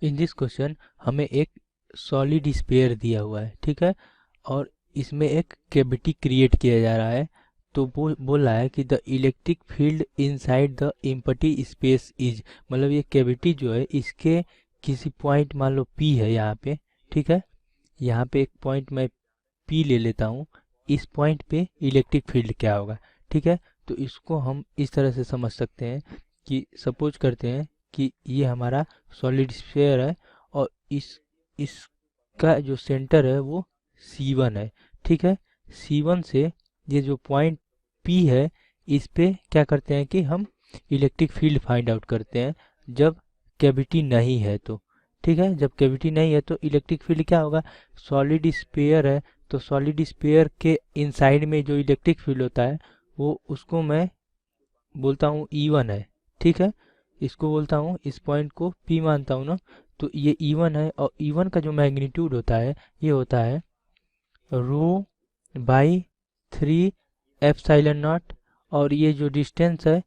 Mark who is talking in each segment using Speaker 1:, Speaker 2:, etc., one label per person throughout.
Speaker 1: In this question हमें एक solid sphere दिया हुआ है, ठीक है, और इसमें एक कैविटी क्रिएट किया जा रहा है। तो वो बोल रहा है कि the electric field inside the empty space is, मतलब ये कैविटी जो है इसके किसी पॉइंट, मान लो पी है यहाँ पे, ठीक है, यहाँ पे एक पॉइंट मैं पी ले लेता हूँ, इस पॉइंट पे इलेक्ट्रिक फील्ड क्या होगा, ठीक है। तो इसको हम इस तरह से समझ सकते हैं कि सपोज करते हैं कि ये हमारा सॉलिड स्फीयर है और इसका जो सेंटर है वो C1 है, ठीक है। C1 से ये जो पॉइंट P है, इस पे क्या करते हैं कि हम इलेक्ट्रिक फील्ड फाइंड आउट करते हैं जब कैविटी नहीं है तो, ठीक है। जब कैविटी नहीं है तो इलेक्ट्रिक फील्ड क्या होगा, सॉलिड स्फीयर है तो सॉलिड स्फीयर के इनसाइड में जो इलेक्ट्रिक फील्ड होता है वो, उसको मैं बोलता हूँ E1 है, ठीक है। इसको बोलता हूँ, इस पॉइंट को P मानता हूँ ना, तो ये E1 है और E1 का जो मैग्नीट्यूड होता है ये होता है रो बाई 3 एप्सिलॉन नॉट, और ये जो डिस्टेंस है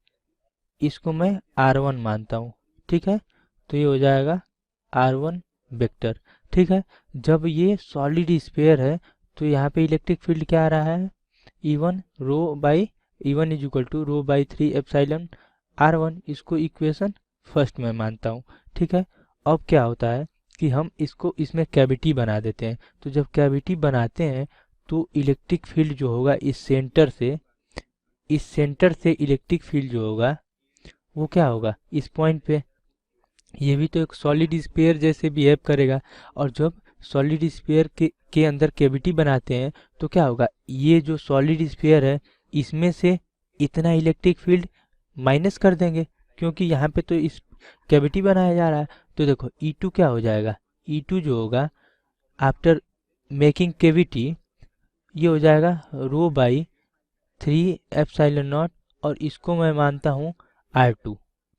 Speaker 1: इसको मैं R1 मानता हूँ, ठीक है। तो ये हो जाएगा R1 वेक्टर, ठीक है। जब ये सॉलिड स्फीयर है तो यहाँ पे इलेक्ट्रिक फील्ड क्या आ रहा है, E1 is equal to rho by 3 epsilon R1। इसको इक्वेशन फर्स्ट में मानता हूँ, ठीक है। अब क्या होता है कि हम इसको इसमें कैविटी बना देते हैं। तो जब कैविटी बनाते हैं तो इलेक्ट्रिक फील्ड जो होगा इस सेंटर से इलेक्ट्रिक फील्ड जो होगा वो क्या होगा, इस पॉइंट पे। ये भी तो एक सॉलिड स्फीयर जैसे बिहेव करेगा। और जब सॉलिड स्फीयर के अंदर कैविटी बनाते हैं तो क्या होगा, ये जो सॉलिड स्फीयर है इसमें से इतना इलेक्ट्रिक फील्ड माइनस कर देंगे, क्योंकि यहाँ पे तो इस कैविटी बनाया जा रहा है। तो देखो E2 क्या हो जाएगा, E2 जो होगा आफ्टर मेकिंग कैविटी, ये हो जाएगा रो बाई 3 एप्सिलॉन नॉट, और इसको मैं मानता हूँ R2,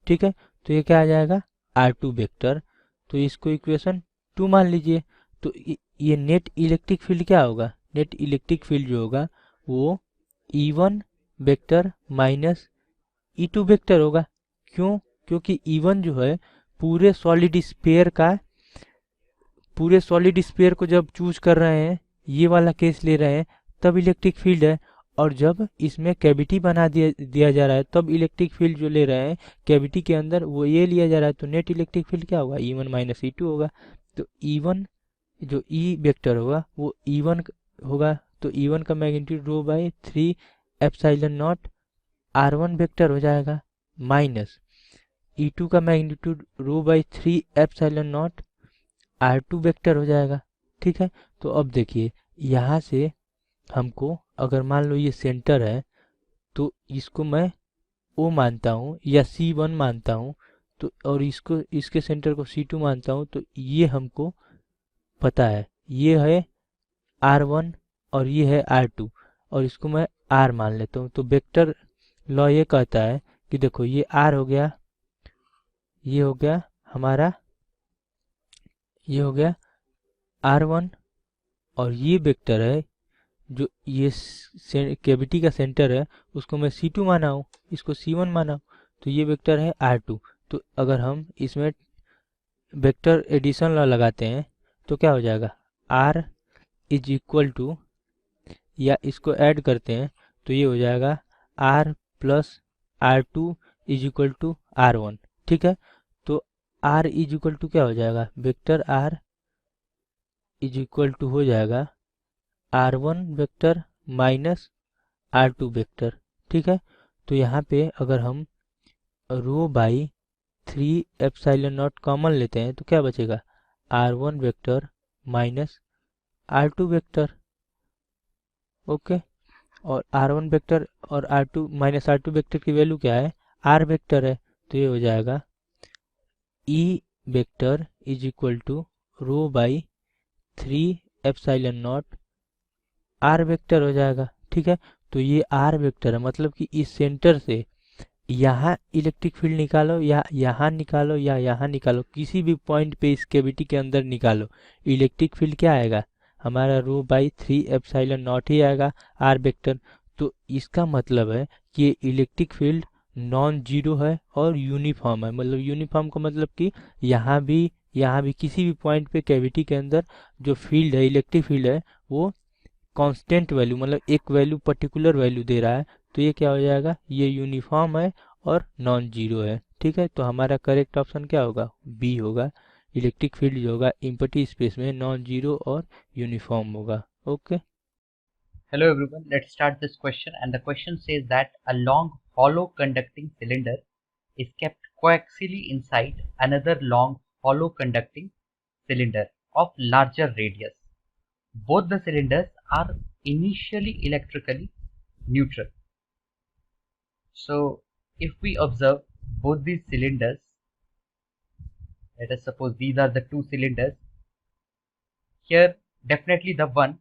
Speaker 1: ठीक है। तो ये क्या आ जाएगा, R2 वेक्टर। तो इसको इक्वेशन 2 मान लीजिए। तो ये नेट इलेक्ट्रिक फील्ड क्या होगा, नेट इलेक्ट्रिक फील्ड जो होगा वो E1 vector minus E2 vector होगा। क्यों, क्योंकि E1 जो है पूरे सॉलिड स्फीयर का, पूरे सॉलिड स्फीयर को जब चूज कर रहे हैं, ये वाला केस ले रहे हैं, तब इलेक्ट्रिक फील्ड है। और जब इसमें कैविटी बना दिया जा रहा है तब इलेक्ट्रिक फील्ड जो ले रहे हैं कैविटी के अंदर वो ये लिया जा रहा है। तो नेट इलेक्ट्रिक फील्ड क्या होगा, E1 माइनस E2 होगा। तो E1 जो E वेक्टर होगा वो E1 होगा। तो E1 का magnitude rho by 3 epsilon naught R1 vector हो जाएगा, माइनस E2 का magnitude rho by 3 epsilon naught R2 vector हो जाएगा, ठीक है। तो अब देखिए यहाँ से हमको, अगर मान लो ये सेंटर है तो इसको मैं O मानता हूँ या C1 मानता हूँ, तो और इसको, इसके सेंटर को C2 मानता हूँ, तो ये हमको पता है, ये है R1 और ये है R2, और इसको मैं R मान लेता हूँ। तो वेक्टर लॉ ये कहता है कि देखो ये R हो गया, ये हो गया हमारा, ये हो गया R1, और ये वेक्टर है जो ये कैविटी का सेंटर है उसको मैं C2 माना हूँ, इसको C1 माना हूँ, तो ये वेक्टर है R2। तो अगर हम इसमें वेक्टर एडिशन लॉ लगाते हैं तो क्या हो जाएगा, R इज इक्वल टू, या इसको ऐड करते हैं तो ये हो जाएगा R plus R2 is equal to R1, ठीक है। तो R इज इक्वल टू क्या हो जाएगा, vector R is equal to हो जाएगा R1 vector minus R2 vector, ठीक है। तो यहाँ पे अगर हम रो बाई 3 एप्सिलॉन नॉट कॉमन लेते हैं तो क्या बचेगा, R1 vector minus R2 vector, okay. और R1 वेक्टर और R2 माइनस R2 वेक्टर की वैल्यू क्या है, R वेक्टर है। तो ये हो जाएगा E vector is equal to rho by 3 epsilon naught R vector हो जाएगा, ठीक है। तो ये R वेक्टर है, मतलब कि इस सेंटर से यहाँ इलेक्ट्रिक फील्ड निकालो या यहाँ निकालो या यहाँ निकालो, किसी भी पॉइंट पे इस कैविटी के अंदर निकालो, इलेक्ट्रिक फील्ड क्या आएगा, हमारा रो बाई 3 एप्सिलॉन नॉट ही आएगा R वेक्टर। तो इसका मतलब है कि ये इलेक्ट्रिक फील्ड नॉन जीरो है और यूनिफॉर्म है। मतलब यूनिफॉर्म का मतलब कि यहाँ भी यहाँ भी किसी भी पॉइंट पे कैविटी के अंदर जो फील्ड है, इलेक्ट्रिक फील्ड है, वो कांस्टेंट वैल्यू मतलब एक वैल्यू पर्टिकुलर वैल्यू दे रहा है, तो ये क्या हो जाएगा, ये यूनिफॉर्म है और नॉन जीरो है। ठीक है, तो हमारा करेक्ट ऑप्शन क्या होगा, बी होगा। इलेक्ट्रिक फील्ड जो होगा एम्प्टी स्पेस में नॉन जीरो और यूनिफॉर्म होगा। Okay.
Speaker 2: Hello everyone, let's start this question, and the question says that a long hollow conducting cylinder is kept coaxially inside another long hollow conducting cylinder of larger radius. Both the cylinders are initially electrically neutral. So if we observe both these cylinders, let us suppose these are the two cylinders. Here definitely the one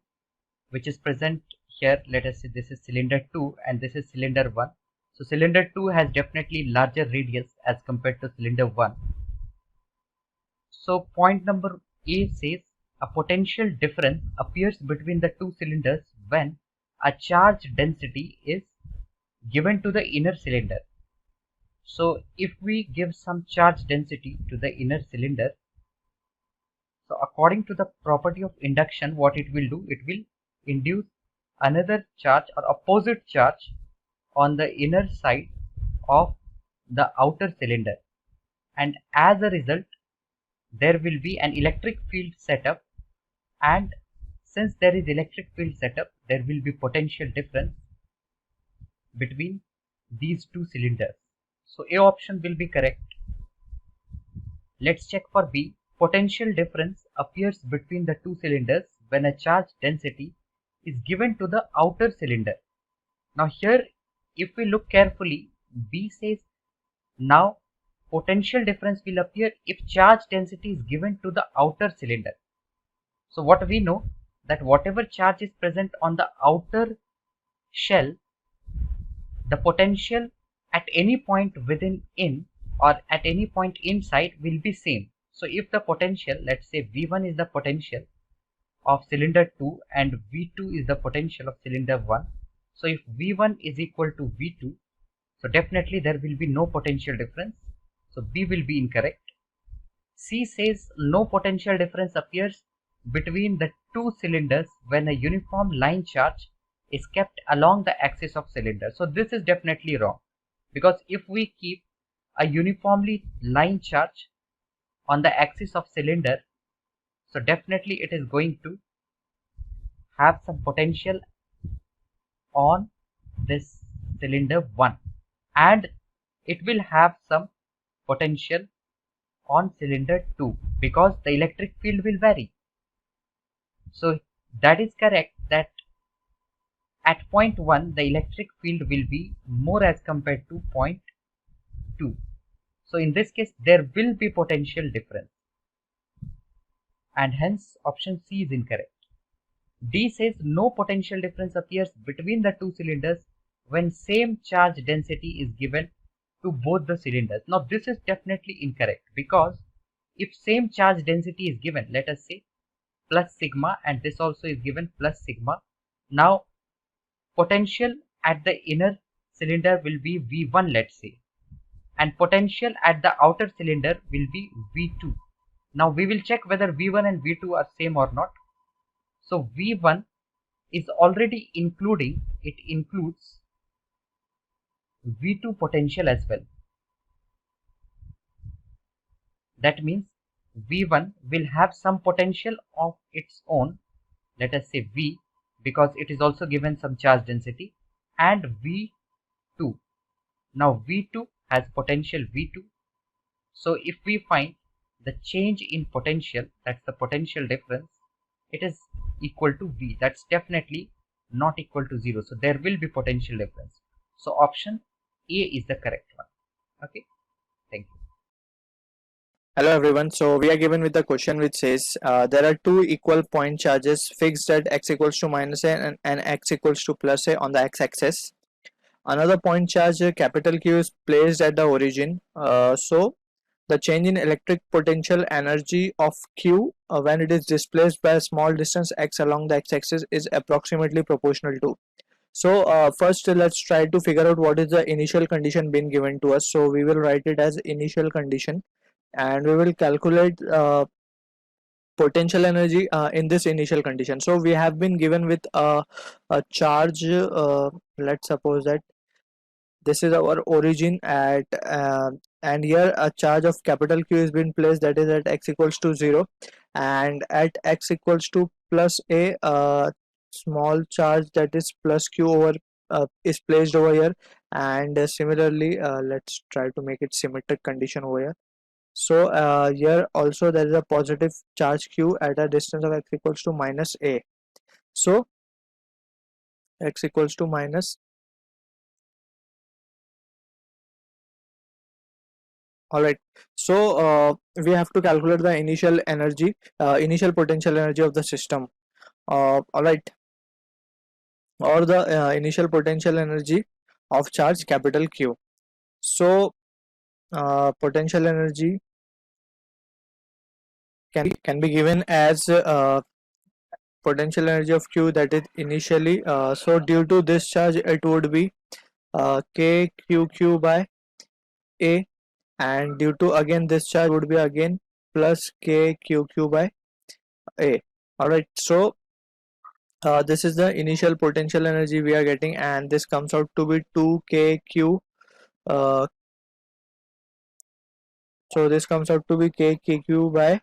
Speaker 2: which is present here, let us say this is cylinder 2 and this is cylinder 1. So cylinder 2 has definitely larger radius as compared to cylinder 1. So point number A says a potential difference appears between the two cylinders when a charge density is given to the inner cylinder. So if we give some charge density to the inner cylinder, so according to the property of induction, what it will do, it will induce another charge or opposite charge on the inner side of the outer cylinder, and as a result there will be an electric field setup, and since there is electric field setup, there will be potential difference between these two cylinders. So A option will be correct. Let's check for B. Potential difference appears between the two cylinders when a charge density is given to the outer cylinder. Now here, if we look carefully, B says now potential difference will appear if charge density is given to the outer cylinder. So what we know, that whatever charge is present on the outer shell, the potential at any point within in or at any point inside will be same. So if the potential, let's say V1 is the potential of cylinder 2 and V2 is the potential of cylinder 1. So if V1 is equal to V2, so definitely there will be no potential difference. So B will be incorrect. C says no potential difference appears between the two cylinders when a uniform line charge is kept along the axis of cylinder. So this is definitely wrong, because if we keep a uniformly line charge on the axis of cylinder, so definitely it is going to have some potential on this cylinder 1, and it will have some potential on cylinder 2 because the electric field will vary. So that is correct, that at point 1 the electric field will be more as compared to point 2. So in this case there will be potential difference, and hence option C is incorrect. D says no potential difference appears between the two cylinders when same charge density is given to both the cylinders. Now this is definitely incorrect, because if same charge density is given, let us say plus sigma, and this also is given plus sigma, now potential at the inner cylinder will be V1, let's say, and potential at the outer cylinder will be V2. Now we will check whether V1 and V2 are same or not. So V1 is already includes V2 potential as well. That means V1 will have some potential of its own, let us say V, because it is also given some charge density, and V2. Now V2 has potential V2. So if we find the change in potential, that's the potential difference, it is equal to V. That's definitely not equal to 0. So there will be potential difference. So option A is the correct one. Okay. Thank you.
Speaker 3: Hello everyone. So we are given with the question which says there are two equal point charges fixed at x equals to minus a and x equals to plus a on the x-axis. Another point charge capital Q is placed at the origin. So the change in electric potential energy of Q when it is displaced by a small distance x along the x-axis is approximately proportional to. So first let's try to figure out what is the initial condition being given to us. So we will write it as initial condition and we will calculate potential energy in this initial condition. So we have been given with a charge, let's suppose that this is our origin at and here a charge of capital Q is been placed, that is at x equals to 0, and at x equals to plus a small charge, that is plus q over is placed over here. And similarly, let's try to make it symmetric condition over here. So here also there is a positive charge q at a distance of x equals to minus a. So x equals to minus. All right. So we have to calculate the initial energy, initial potential energy of the system. All right, or the initial potential energy of charge capital Q. So potential energy can be given as potential energy of Q, that is initially. So due to this charge, it would be KQQ by A, and due to again this charge would be again plus KQQ by A. All right. So this is the initial potential energy we are getting, and this comes out to be 2kq. uh, so this comes out to be kq by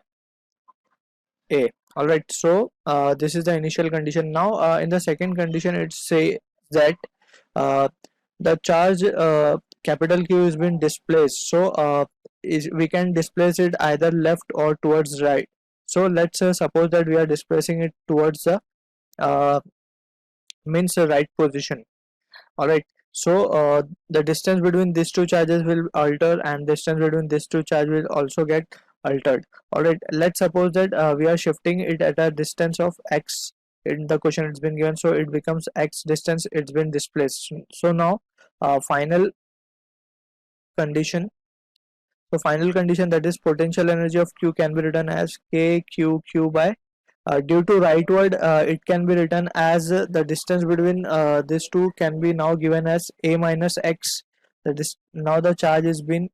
Speaker 3: a. All right. So this is the initial condition. Now in the second condition, it say that uh, the charge capital Q is been displaced. So we can displace it either left or towards right. So let's suppose that we are displacing it towards the means the right position. All right. So the distance between these two charges will alter, and distance between these two charges will also get altered. All right. Let's suppose that we are shifting it at a distance of x. In the question it's been given, so it becomes x distance it's been displaced. So now final condition. So final condition, that is potential energy of Q, can be written as KQQ by due to rightward, it can be written as the distance between these two can be now given as a minus x. That is, now the charge is been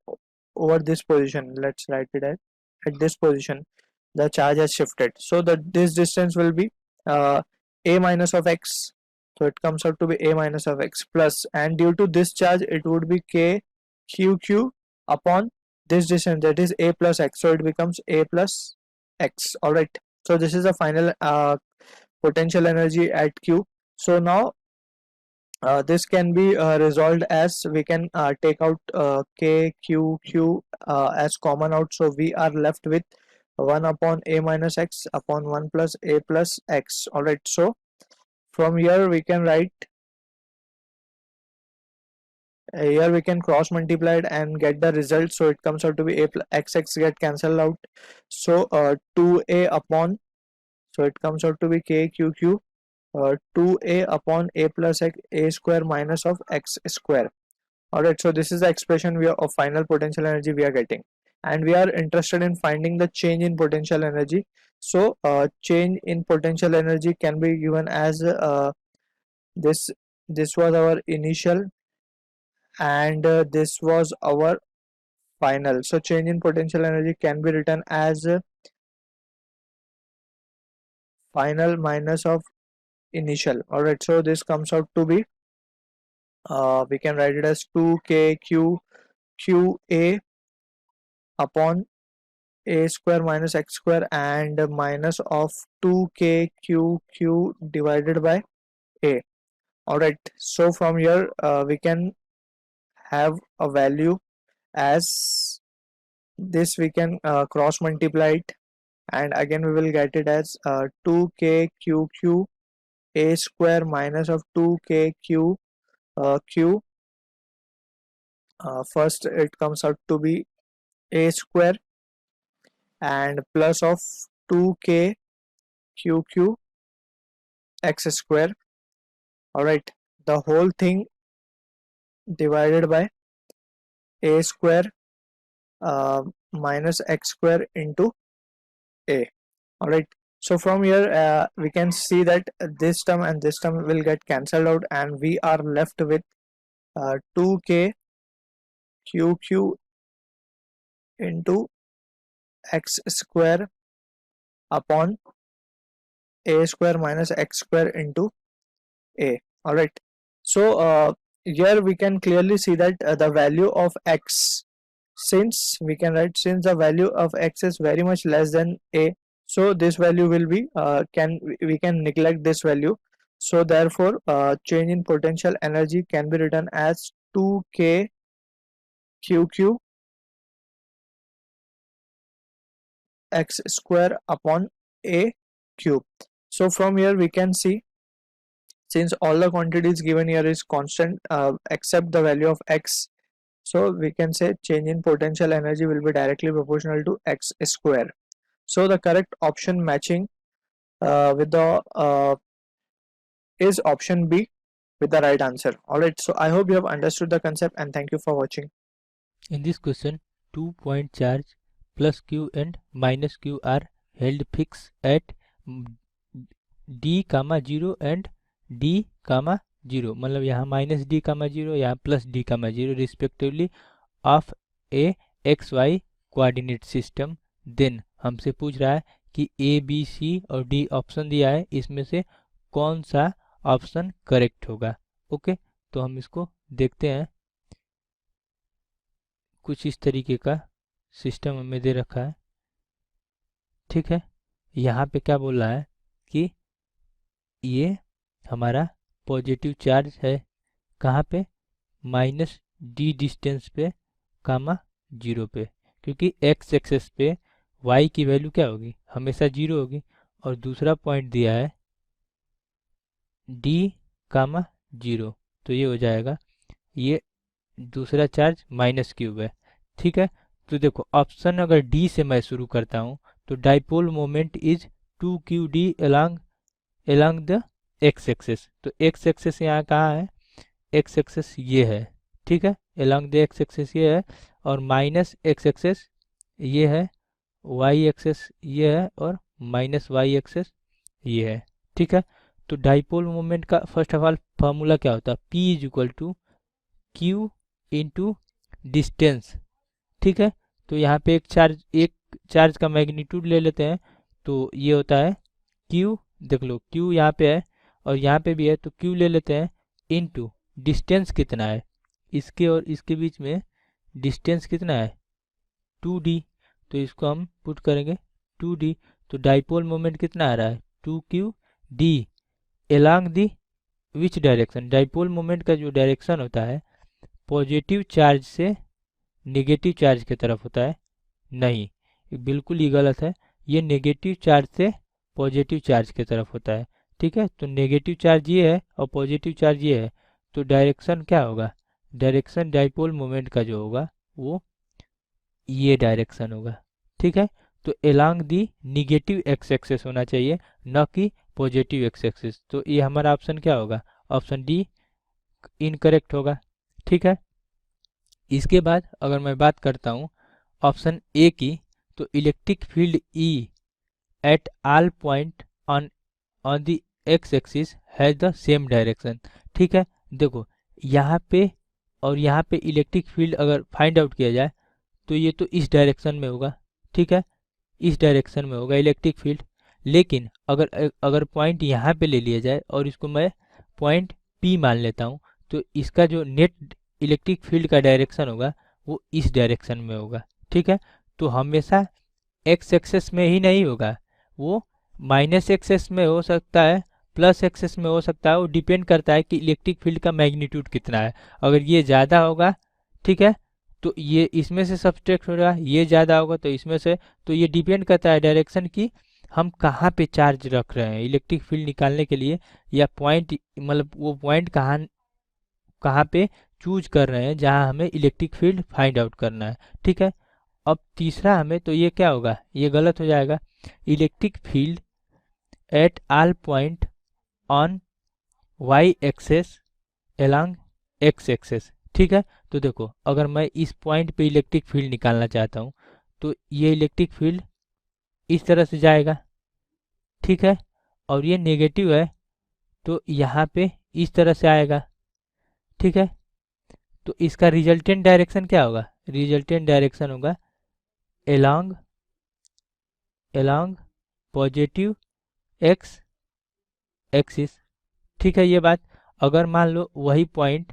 Speaker 3: over this position. Let's write it at this position. The charge has shifted. So that this distance will be a minus of x. So it comes out to be a minus of x plus, and due to this charge, it would be k q upon this distance, that is a plus x. So it becomes a plus x. All right. So this is the final potential energy at Q. So now this can be resolved as we can take out K, Q, Q as common out. So we are left with 1 upon A minus X upon 1 plus A plus X. Alright, so from here we can write, here we can cross multiply it and get the result. So it comes out to be A plus X get cancelled out. So 2A upon, so it comes out to be K, Q, Q. 2a upon a plus x, a square minus of x square. Alright, so this is the expression we are of final potential energy we are getting, and we are interested in finding the change in potential energy. So change in potential energy can be given as this was our initial, and this was our final. So change in potential energy can be written as final minus of initial. Alright, so this comes out to be we can write it as 2kq qa upon a square minus x square and minus of 2kqq divided by a. Alright, so from here we can have a value as this. We can cross multiply it, and again we will get it as 2kqq a square minus of 2kq q. First it comes out to be a square and plus of 2k q x square. Alright, the whole thing divided by a square minus x square into a. Alright, so from here we can see that this term and this term will get cancelled out, and we are left with 2k q into x square upon a square minus x square into a. All right. So here we can clearly see that the value of x, since we can write, since the value of x is very much less than a, so this value will be we can neglect this value. So therefore change in potential energy can be written as 2k qq x square upon a cube. So from here we can see, since all the quantities given here is constant except the value of x, so we can say change in potential energy will be directly proportional to x square. So the correct option matching with the is option B with the right answer. Alright, so I hope you have understood the concept, and thank you for watching.
Speaker 1: In this question, 2-point charge plus q and minus q are held fixed at d, 0 and d, 0, मतलब यहाँ minus D, 0, यहाँ plus D, 0 respectively of a x y coordinate system. Then हमसे पूछ रहा है कि A B C और D option दिया है, इसमें से कौन सा ऑप्शन करेक्ट होगा। ओके, तो हम इसको देखते हैं। कुछ इस तरीके का सिस्टम हमें दे रखा है, ठीक है। यहाँ पे क्या बोल रहा है कि ये हमारा पॉजिटिव चार्ज है, कहाँ पे, माइनस डी डिस्टेंस पे, 0 पे, क्योंकि एक्स एक्सेस पे वाई की वैल्यू क्या होगी, हमेशा 0 होगी। और दूसरा पॉइंट दिया है डी, 0, तो ये हो जाएगा, ये दूसरा चार्ज माइनस क्यूब है, ठीक है। तो देखो ऑप्शन अगर डी से मैं शुरू करता हूँ तो dipole moment is 2qd along the x axis. तो एक्स एक्सेस यहाँ कहाँ है, एक्स एक्सेस ये है, ठीक है, along द एक्स एक्सेस ये है, और माइनस एक्स एक्सेस ये है, वाई एक्सेस ये है, और माइनस वाई एक्सेस ये है, ठीक है। तो डाइपोल मोमेंट का फर्स्ट ऑफ ऑल फार्मूला क्या होता है, P is equal to Q into distance, ठीक है। तो यहाँ पे एक चार्ज का मैग्नीट्यूड ले लेते हैं, तो ये होता है Q, देख लो Q यहाँ पे है और यहाँ पे भी है, तो Q ले लेते हैं इंटू डिस्टेंस कितना है, इसके और इसके बीच में डिस्टेंस कितना है, 2d, तो इसको हम पुट करेंगे 2d। तो डाइपोल मोमेंट कितना आ रहा है, 2qd along the which direction. Dipole moment का जो डायरेक्शन होता है पॉजिटिव चार्ज से नेगेटिव चार्ज की तरफ होता है, नहीं, बिल्कुल ही गलत है, ये नेगेटिव चार्ज से पॉजिटिव चार्ज की तरफ होता है, ठीक है। तो नेगेटिव चार्ज ये है और पॉजिटिव चार्ज ये है, तो डायरेक्शन क्या होगा, डायरेक्शन डाइपोल मोमेंट का जो होगा वो ये डायरेक्शन होगा, ठीक है। तो एलॉन्ग दी निगेटिव एक्स एक्सेस होना चाहिए, न कि पॉजिटिव एक्स एक्सेस। तो ये हमारा ऑप्शन क्या होगा, ऑप्शन डी इनकरेक्ट होगा, ठीक है। इसके बाद अगर मैं बात करता हूँ ऑप्शन ए की, तो electric field E eight all point on the x axis has the same direction, ठीक है। देखो यहाँ पे और यहाँ पे इलेक्ट्रिक फील्ड अगर फाइंड आउट किया जाए तो ये तो इस डायरेक्शन में होगा, ठीक है, इस डायरेक्शन में होगा इलेक्ट्रिक फील्ड। लेकिन अगर पॉइंट यहाँ पे ले लिया जाए और इसको मैं पॉइंट पी मान लेता हूँ, तो इसका जो नेट इलेक्ट्रिक फील्ड का डायरेक्शन होगा वो इस डायरेक्शन में होगा, ठीक है। तो हमेशा एक्स एक्सेस में ही नहीं होगा, वो माइनस एक्सेस में हो सकता है, प्लस एक्सेस में हो सकता है, वो डिपेंड करता है कि इलेक्ट्रिक फील्ड का मैग्नीट्यूड कितना है। अगर ये ज़्यादा होगा, ठीक है, तो ये इसमें से सब्सट्रैक्ट होगा, ये ज़्यादा होगा तो इसमें से, तो ये डिपेंड करता है डायरेक्शन की हम कहाँ पे चार्ज रख रहे हैं इलेक्ट्रिक फील्ड निकालने के लिए, या पॉइंट मतलब वो पॉइंट कहाँ पे चूज कर रहे हैं जहाँ हमें इलेक्ट्रिक फील्ड फाइंड आउट करना है, ठीक है। अब तीसरा हमें, तो ये क्या होगा, ये गलत हो जाएगा, electric field at all point on y axis along x axis, ठीक है। तो देखो अगर मैं इस पॉइंट पे इलेक्ट्रिक फील्ड निकालना चाहता हूँ तो ये इलेक्ट्रिक फील्ड इस तरह से जाएगा, ठीक है, और ये नेगेटिव है तो यहाँ पे इस तरह से आएगा, ठीक है। तो इसका रिजल्टेंट डायरेक्शन क्या होगा, रिजल्टेंट डायरेक्शन होगा along along positive x axis. ठीक है ये बात। अगर मान लो वही पॉइंट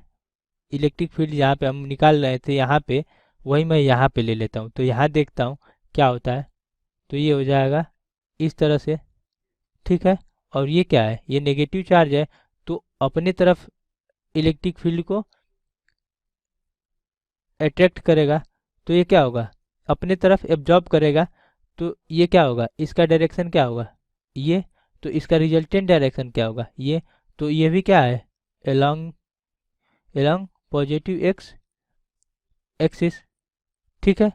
Speaker 1: इलेक्ट्रिक फील्ड जहाँ पे हम निकाल रहे थे यहाँ पे, वही मैं यहाँ पे ले लेता हूँ, तो यहाँ देखता हूँ क्या होता है। तो ये हो जाएगा इस तरह से। ठीक है, और ये क्या है, ये नेगेटिव चार्ज है, तो अपने तरफ इलेक्ट्रिक फील्ड को अट्रैक्ट करेगा, तो ये क्या होगा, अपने तरफ एब्जॉर्ब करेगा। तो ये क्या होगा, इसका डायरेक्शन क्या होगा, ये। तो इसका रिजल्टेंट डायरेक्शन क्या होगा, ये। तो ये भी क्या है, along along positive x axis. ठीक है,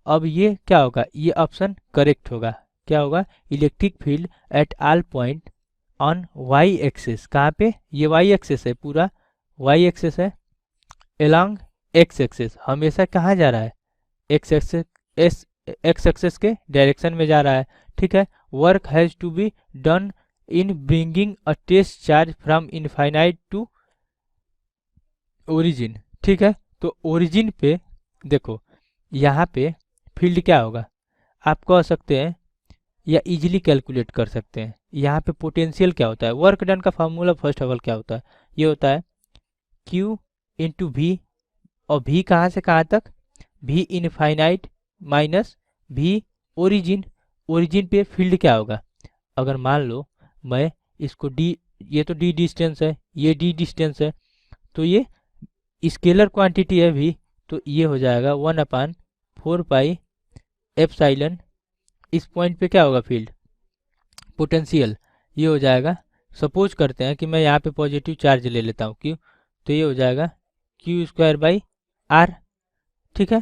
Speaker 1: अब ये क्या होगा, ये ऑप्शन करेक्ट होगा। क्या होगा, electric field at all point on y axis. कहाँ पे, ये वाई एक्सिस है, पूरा वाई एक्सिस है। एलोंग एक्स एक्सिस हमेशा कहाँ जा रहा है, एक्स एक्सिस, एक्स एक्सिस के डायरेक्शन में जा रहा है। ठीक है, work has to be done in bringing a test charge from infinite to origin. ठीक है, तो ओरिजिन पे देखो, यहाँ पे फील्ड क्या होगा, आप कह सकते हैं या इजीली कैलकुलेट कर सकते हैं। यहाँ पे पोटेंशियल क्या होता है, वर्क डन का फार्मूला फर्स्ट ऑफ ऑल क्या होता है, ये होता है Q इंटू वी, और वी कहाँ से कहाँ तक, V infinite minus V origin. Origin पे फील्ड क्या होगा, अगर मान लो मैं इसको डी, ये तो डी डिस्टेंस है, ये डी डिस्टेंस है, तो ये स्केलर क्वांटिटी है वी, तो ये हो जाएगा 1/4 पाई एप्साइलन। इस पॉइंट पे क्या होगा फील्ड, पोटेंशियल, ये हो जाएगा। सपोज करते हैं कि मैं यहाँ पे पॉजिटिव चार्ज ले लेता हूँ क्यू, तो ये हो जाएगा Q²/R। ठीक है,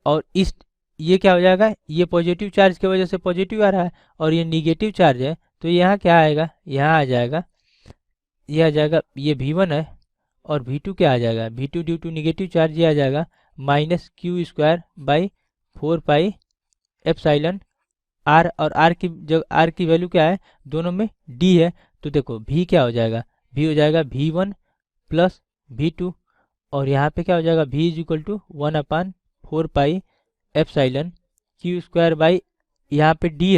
Speaker 1: और इस, ये क्या हो जाएगा, ये पॉजिटिव चार्ज की वजह से पॉजिटिव आ रहा है, और ये निगेटिव चार्ज है, तो यहाँ क्या आएगा, यहाँ आ जाएगा, ये आ जाएगा, ये V1 है, और V2 क्या आ जाएगा, V2 due to negative charge ये आ जाएगा -Q²/4 पाई एप्साइलन R। और R की वैल्यू क्या है, दोनों में D है, तो देखो V क्या हो जाएगा, V हो जाएगा V1 प्लस V2, और यहाँ पे क्या हो जाएगा, V is equal to 1/4 pi epsilon Q², यहाँ पे D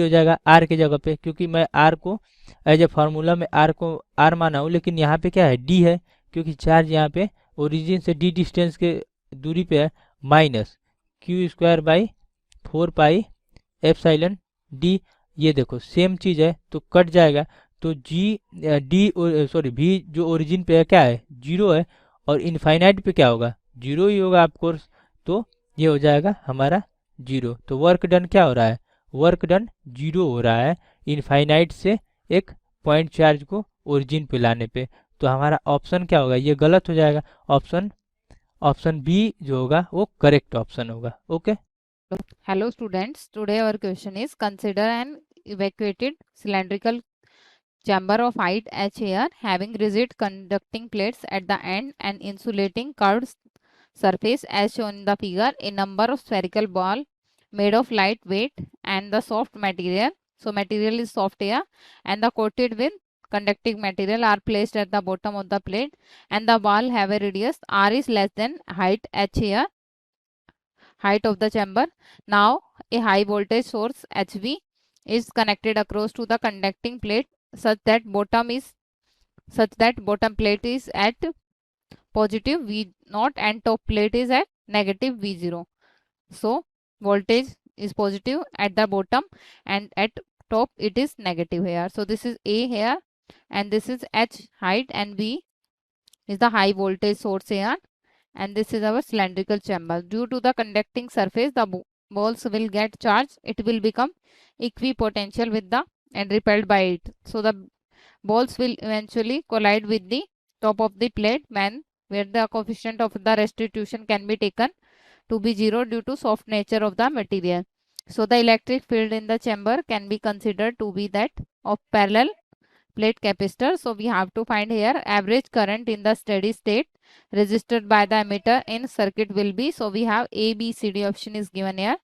Speaker 1: हो जाएगा R की जगह पे, क्योंकि मैं R को एज ए फार्मूला में R को R माना हूँ, लेकिन यहाँ पे क्या है, D है, क्योंकि चार्ज यहाँ पे ओरिजिन से D डिस्टेंस के दूरी पे है, minus Q²/4 pi epsilon D। ये देखो सेम चीज़ है, तो कट जाएगा, तो V जो ओरिजिन पे है क्या है, 0 है, और इनफाइनाइट पे क्या होगा, 0 ही होगा ऑफकोर्स, तो ये हो जाएगा हमारा 0। तो वर्क डन क्या हो रहा है, वर्क डन 0 हो रहा है इनफाइनाइट से एक पॉइंट चार्ज को ओरिजिन पे लाने पे। तो हमारा ऑप्शन क्या होगा, ये गलत हो जाएगा, ऑप्शन बी जो होगा वो करेक्ट ऑप्शन होगा। Okay.
Speaker 4: Hello students, today our question is consider an evacuated cylindrical chamber of height h here having rigid conducting plates at the end and insulating curved surface as shown in the figure. A number of spherical ball made of light weight and the soft material, so material is soft here, and the coated with conducting material are placed at the bottom of the plate, and the ball have a radius r is less than height h here, height of the chamber. Now a high voltage source HV is connected across to the conducting plate such that bottom plate is at positive V0 and top plate is at negative V0. So voltage is positive at the bottom and at top it is negative here. So this is A here and this is H height and V is the high voltage source here, and this is our cylindrical chamber. Due to the conducting surface, the balls will get charged. It will become equipotential with the and repelled by it. So the balls will eventually collide with the top of the plate where the coefficient of the restitution can be taken to be 0 due to soft nature of the material. So the electric field in the chamber can be considered to be that of parallel plate capacitor. So we have to find here average current in the steady state resisted by the emitter in circuit will be. So we have A, B, C, D option is given here.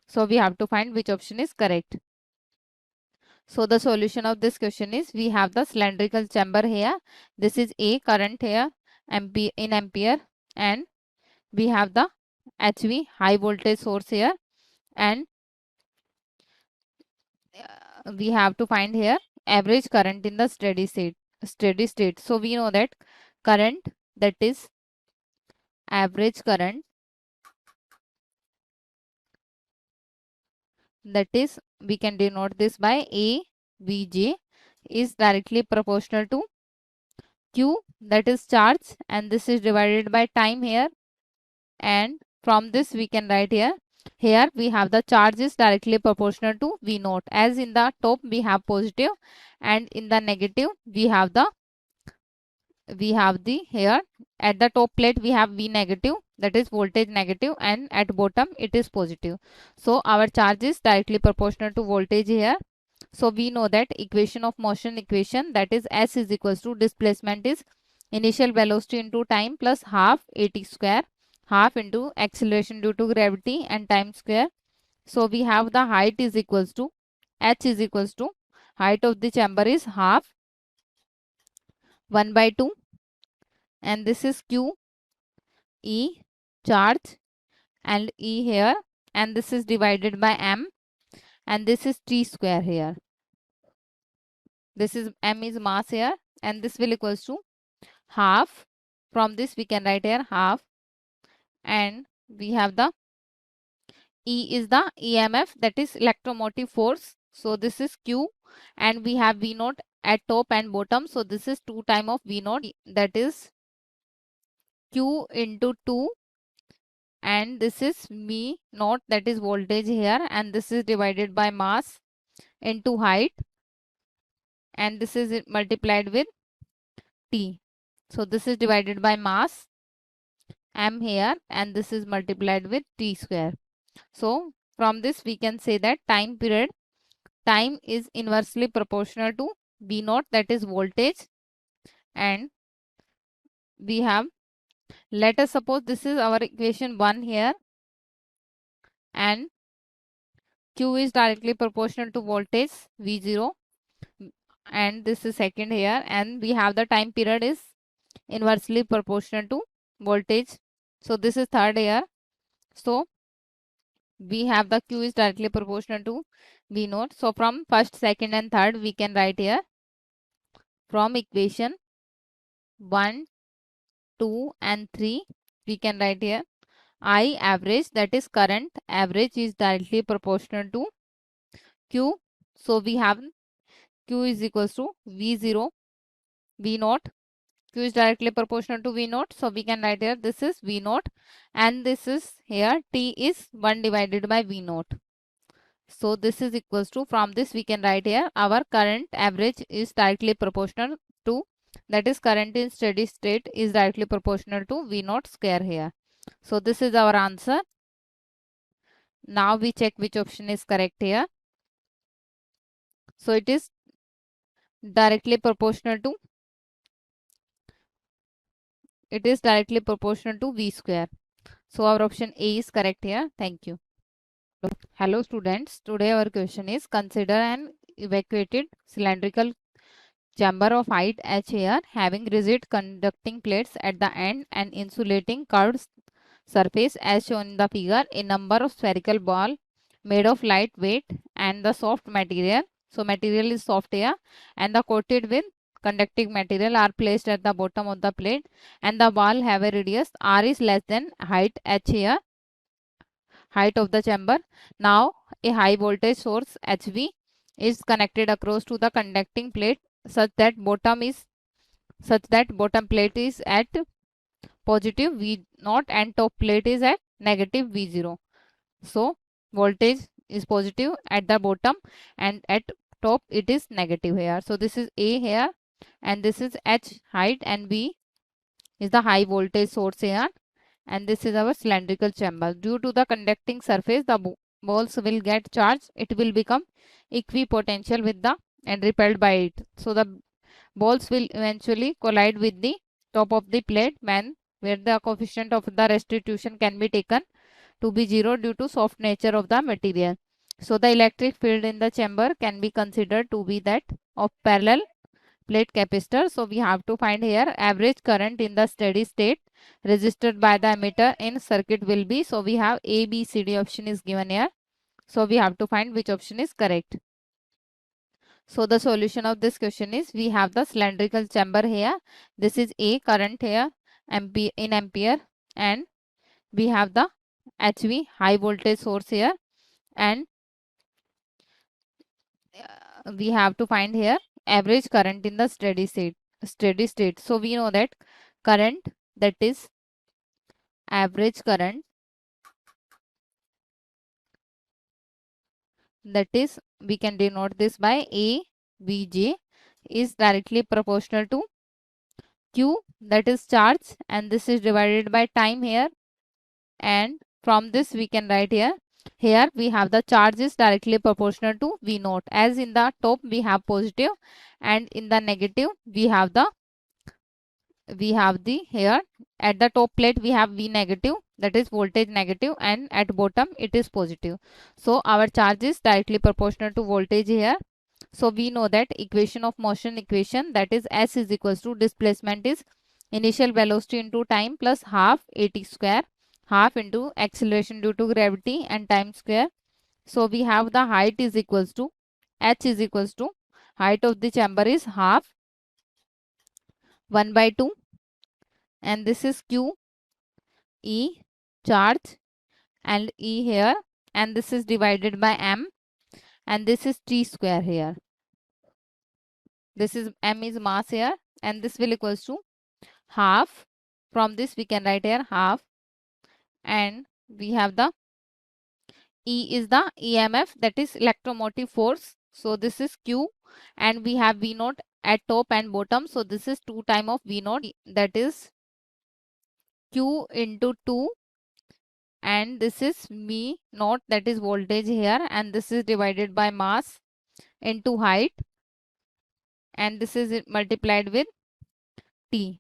Speaker 4: So we have to find which option is correct. So the solution of this question is, we have the cylindrical chamber here. This is A current here in ampere, and we have the HV high voltage source here, and we have to find here average current in the steady state. So we know that current, that is average current, that is we can denote this by AVJ, is directly proportional to Q, that is charge, and this is divided by time here. And from this we can write here we have the charge is directly proportional to V naught, as in the top we have positive and in the negative we have the here at the top plate we have V negative, that is voltage negative, and at bottom it is positive. So our charge is directly proportional to voltage here. So we know that equation of motion equation, that is S is equals to displacement is initial velocity into time plus half at square, half into acceleration due to gravity and time square. So we have the height is equals to H is equals to height of the chamber is half 1 by 2, and this is Q, E charge, and E here, and this is divided by M, and this is T square here. This is M is mass here, and this will equals to half. From this we can write here half, and we have the E is the EMF, that is electromotive force. So this is Q, and we have V naught at top and bottom. So this is 2 time of V naught, that is Q into 2, and this is V naught, that is voltage here, and this is divided by mass into height, and this is multiplied with T. So this is divided by mass M here, and this is multiplied with T square. So from this we can say that time is inversely proportional to V naught, that is voltage, and we have, let us suppose this is our equation 1 here, and Q is directly proportional to voltage V0, and this is second here, and we have the time period is inversely proportional to voltage. So this is third here. So we have the Q is directly proportional to V naught. So from first, second and third we can write here from equation 1, 2 and 3 we can write here I average, that is current average, is directly proportional to Q. So we have Q is equals to V0 V naught. Q is directly proportional to V naught. So we can write here this is V naught, and this is here T is 1 divided by V naught. So this is equals to, from this we can write here our current average is directly proportional to, that is current in steady state is directly proportional to V naught square here. So this is our answer. Now we check which option is correct here. So it is directly proportional to, it is directly proportional to V square. So our option A is correct here. Thank you. Hello students, today our question is, consider an evacuated cylindrical chamber of height h here having rigid conducting plates at the end and insulating curved surface as shown in the figure. A number of spherical ball made of light weight and the soft material, so material is soft here, and the coated with conducting material are placed at the bottom of the plate, and the ball have a radius r is less than height h here, height of the chamber. Now a high voltage source HV is connected across to the conducting plate such that bottom plate is at positive V0 and top plate is at negative V0. So voltage is positive at the bottom and at top it is negative here. So this is A here, and this is H height, and V is the high voltage source here, and this is our cylindrical chamber. Due to the conducting surface, the balls will get charged. It will become equipotential with the and repelled by it. So the balls will eventually collide with the top of the plate where the coefficient of the restitution can be taken to be 0 due to soft nature of the material. So the electric field in the chamber can be considered to be that of parallel plate capacitor. So we have to find here average current in the steady state resisted by the emitter in circuit will be. So we have A, B, C, D option is given here. So we have to find which option is correct. So the solution of this question is, we have the cylindrical chamber here. This is A, current here in ampere, and we have the HV, high voltage source here, and we have to find here average current in the steady state. So we know that current, that is average current, that is, we can denote this by AVJ, is directly proportional to Q, that is charge, and this is divided by time here. And from this we can write here we have the charge is directly proportional to V naught, as in the top we have positive and in the negative we have the here at the top plate we have V negative, that is voltage negative, and at bottom it is positive. So our charge is directly proportional to voltage here. So we know that equation of motion equation, that is S is equals to displacement is initial velocity into time plus half at square, half into acceleration due to gravity and time square. So we have the height is equals to H is equals to height of the chamber is half 1 by 2, and this is Q, E charge, and E here, and this is divided by M, and this is T square here. This is M is mass here, and this will equals to half. From this we can write here half, and we have the E is the EMF, that is electromotive force. So this is Q, and we have V naught at top and bottom. So this is 2 times of V naught, that is Q into 2, and this is V naught, that is voltage here, and this is divided by mass into height, and this is multiplied with T.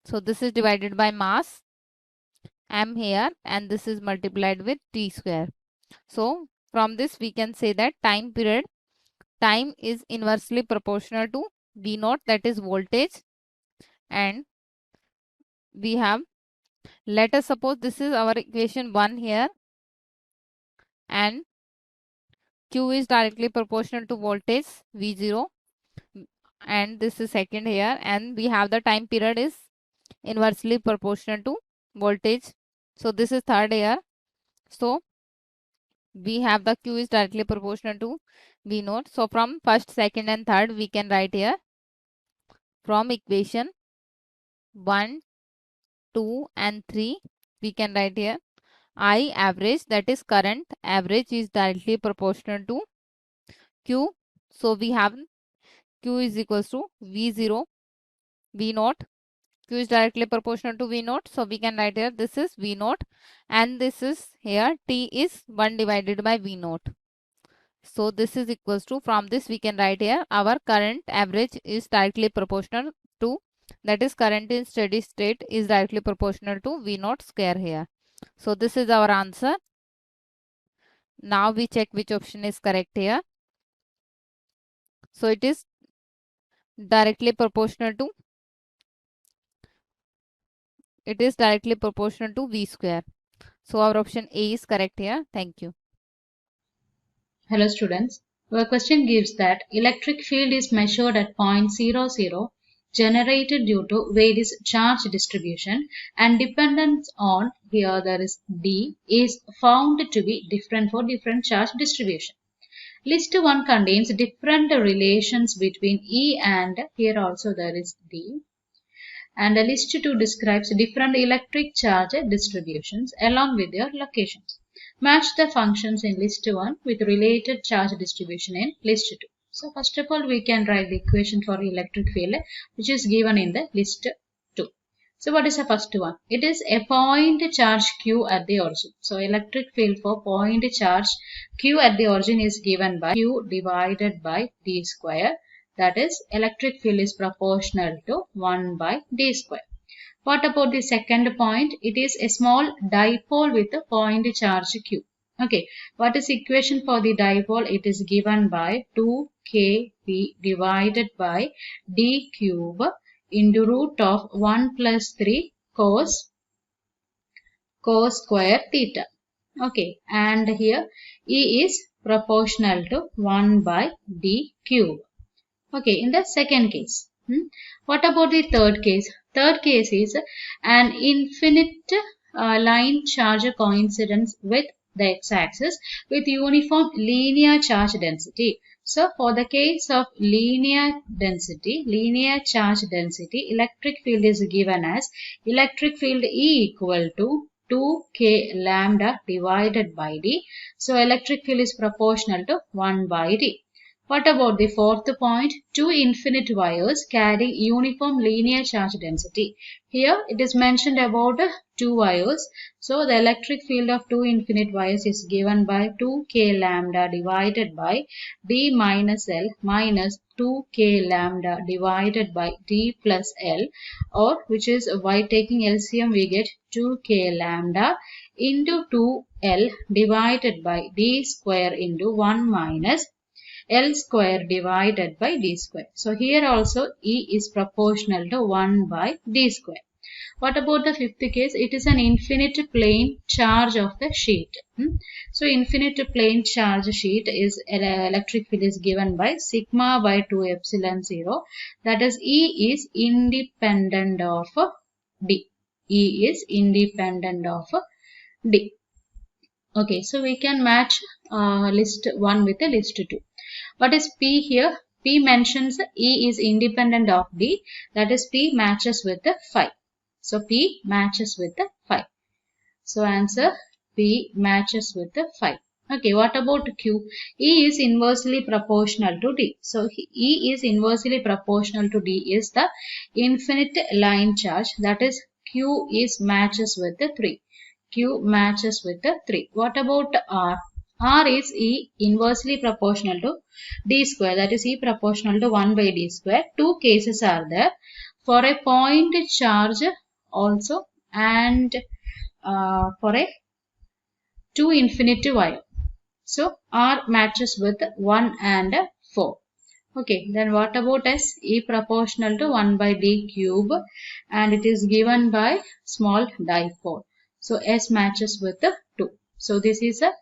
Speaker 4: So this is divided by mass M here, and this is multiplied with T square. So from this we can say that time is inversely proportional to V naught, that is voltage, and we have, let us suppose this is our equation 1 here, and Q is directly proportional to voltage V0, and this is second here, and we have the time period is inversely proportional to voltage. So this is third here. So we have the Q is directly proportional to V naught. So from first, second and third we can write here, from equation 1, 2 and 3 we can write here I average, that is current average, is directly proportional to Q. So we have Q is equals to V0 V naught. Q is directly proportional to V naught. So we can write here this is V naught, and this is here T is 1 divided by V naught. So this is equals to, from this we can write here our current average is directly proportional to, that is current in steady state is directly proportional to V naught square here. So this is our answer. Now we check which option is correct here. So it is directly proportional to, V square. So our option A is correct here. Thank you.
Speaker 5: Hello students. Our question gives that electric field is measured at point 00 generated due to various charge distribution, and dependence on, here there is D, is found to be different for different charge distribution. List 1 contains different relations between E and, here also there is D, and list 2 describes different electric charge distributions along with their locations. Match the functions in list 1 with related charge distribution in list 2. So first of all we can write the equation for electric field which is given in the list 2. So what is the first one? It is a point charge Q at the origin. So electric field for point charge Q at the origin is given by Q divided by D square. That is, electric field is proportional to 1 by D square. What about the second point? It is a small dipole with a point charge Q. Okay, what is equation for the dipole? It is given by 2kP divided by D cube into root of 1 plus 3 cos square theta. Okay, and here E is proportional to 1 by D cube. Okay, in the second case, what about the third case? Third case is an infinite line charge coincidence with the x-axis with uniform linear charge density. So for the case of linear charge density, electric field is given as electric field E equal to 2k lambda divided by d. So electric field is proportional to 1 by d. What about the fourth point? Two infinite wires carry uniform linear charge density. Here it is mentioned about two wires. So the electric field of two infinite wires is given by 2k lambda divided by d minus L minus 2k lambda divided by d plus L, or which is by taking LCM we get 2k lambda into 2L divided by d square into 1 minus L square divided by d square. So here also E is proportional to 1 by d square. What about the fifth case? It is an infinite plane charge of the sheet. So infinite plane charge sheet is electric field is given by sigma by 2 epsilon 0. That is E is independent of D. E is independent of D. Okay, so we can match list 1 with the list 2. What is P here? P mentions E is independent of D. That is P matches with the 5. So P matches with the 5. So answer P matches with the 5. Okay, what about Q? E is inversely proportional to D. So E is inversely proportional to D is the infinite line charge. That is Q is matches with the 3. Q matches with the 3. What about R? R is E inversely proportional to D square. That is E proportional to 1 by D square. Two cases are there. For a point charge also and for a two infinity wire. So R matches with 1 and 4. Okay, then what about S? E proportional to 1 by D cube and it is given by small dipole. So S matches with the 2. So this is a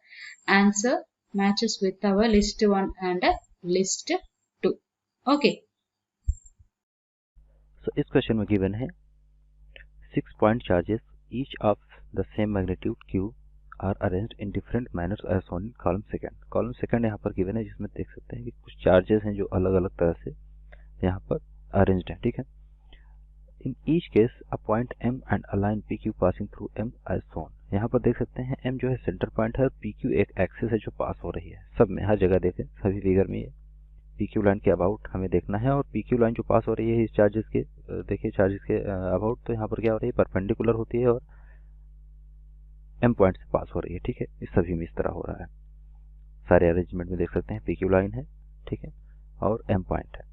Speaker 5: answer matches with our list 1 and list 2. Okay.
Speaker 6: So इस question में given है 6 point charges each of the same magnitude Q are arranged in different manners as shown in column second. Column second यहाँ पर given है जिसमें देख सकते हैं कि कुछ चार्जेस हैं जो अलग अलग तरह से यहाँ पर अरेंज्ड हैं, ठीक है. In each case a point M and a line PQ passing through M as shown. यहाँ पर देख सकते हैं M जो है सेंटर पॉइंट है और PQ एक एक्सिस है जो पास हो रही है. सब में हर जगह देखें, सभी फिगर में ये PQ लाइन के अबाउट हमें देखना है और PQ लाइन जो पास हो रही है इस चार्जेस के देखिए चार्जेस के अबाउट, तो यहाँ पर क्या हो रही है परपेंडिकुलर होती है और M पॉइंट से पास हो रही है, ठीक है. इस सभी में इस तरह हो रहा है. सारे अरेंजमेंट में देख सकते हैं PQ लाइन है, ठीक है, और M पॉइंट है.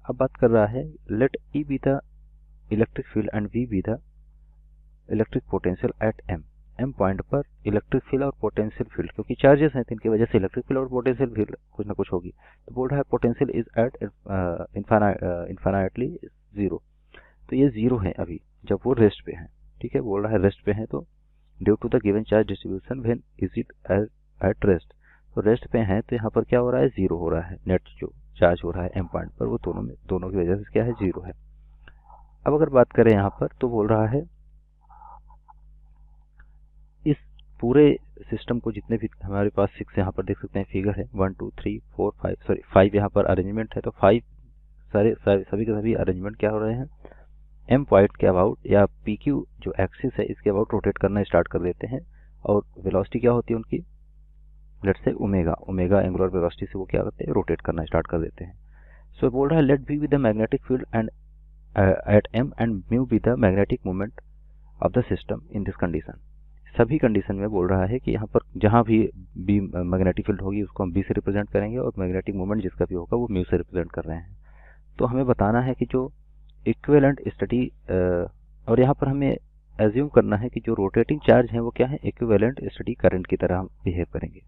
Speaker 6: अब बात कर रहा है let E be the electric field and V be the electric potential at M point पर इलेक्ट्रिक फील्ड और पोटेंशियल फील्ड, क्योंकि चार्जेस हैं तो इनकी वजह से इलेक्ट्रिक फील्ड और पोटेंशियल फील्ड कुछ ना कुछ होगी. तो बोल रहा है पोटेंशियल इज एट इन्फाइनाइटली 0. तो ये 0 है अभी जब वो रेस्ट पे है, ठीक है. बोल रहा है रेस्ट पे है तो due to the given charge distribution when is it at rest. तो रेस्ट पे है तो यहाँ पर क्या हो रहा है 0 हो रहा है. नेट जो चार्ज हो रहा है M पॉइंट पर वो दोनों की वजह से क्या है 0 है. अब अगर बात करें यहाँ पर तो बोल रहा है इस पूरे सिस्टम को जितने भी हमारे पास 6 यहाँ पर देख सकते हैं फिगर है 1 2 3 4 5 सॉरी 5 यहाँ पर अरेंजमेंट है. तो 5 सभी के सभी अरेंजमेंट क्या हो रहे हैं M पॉइंट के अबाउट या PQ जो एक्सिस है इसके अबाउट रोटेट करना स्टार्ट कर देते हैं. और वेलोसिटी क्या होती है उनकी, let's say omega angular velocity से वो क्या करते हैं रोटेट करना स्टार्ट कर देते हैं. सो बोल रहा है let V be the magnetic field and at M and mu be the magnetic moment of the system in this condition. सभी कंडीशन में बोल रहा है कि यहाँ पर जहाँ भी B मैग्नेटिक फील्ड होगी उसको हम B से रिप्रेजेंट करेंगे और मैग्नेटिक मोमेंट जिसका भी होगा वो म्यू से रिप्रेजेंट कर रहे हैं. तो हमें बताना है कि जो इक्विवेलेंट स्टडी और यहाँ पर हमें एज्यूम करना है कि जो रोटेटिंग चार्ज हैं वो क्या है इक्विवेलेंट स्टडी करंट की तरह हम बिहेव करेंगे.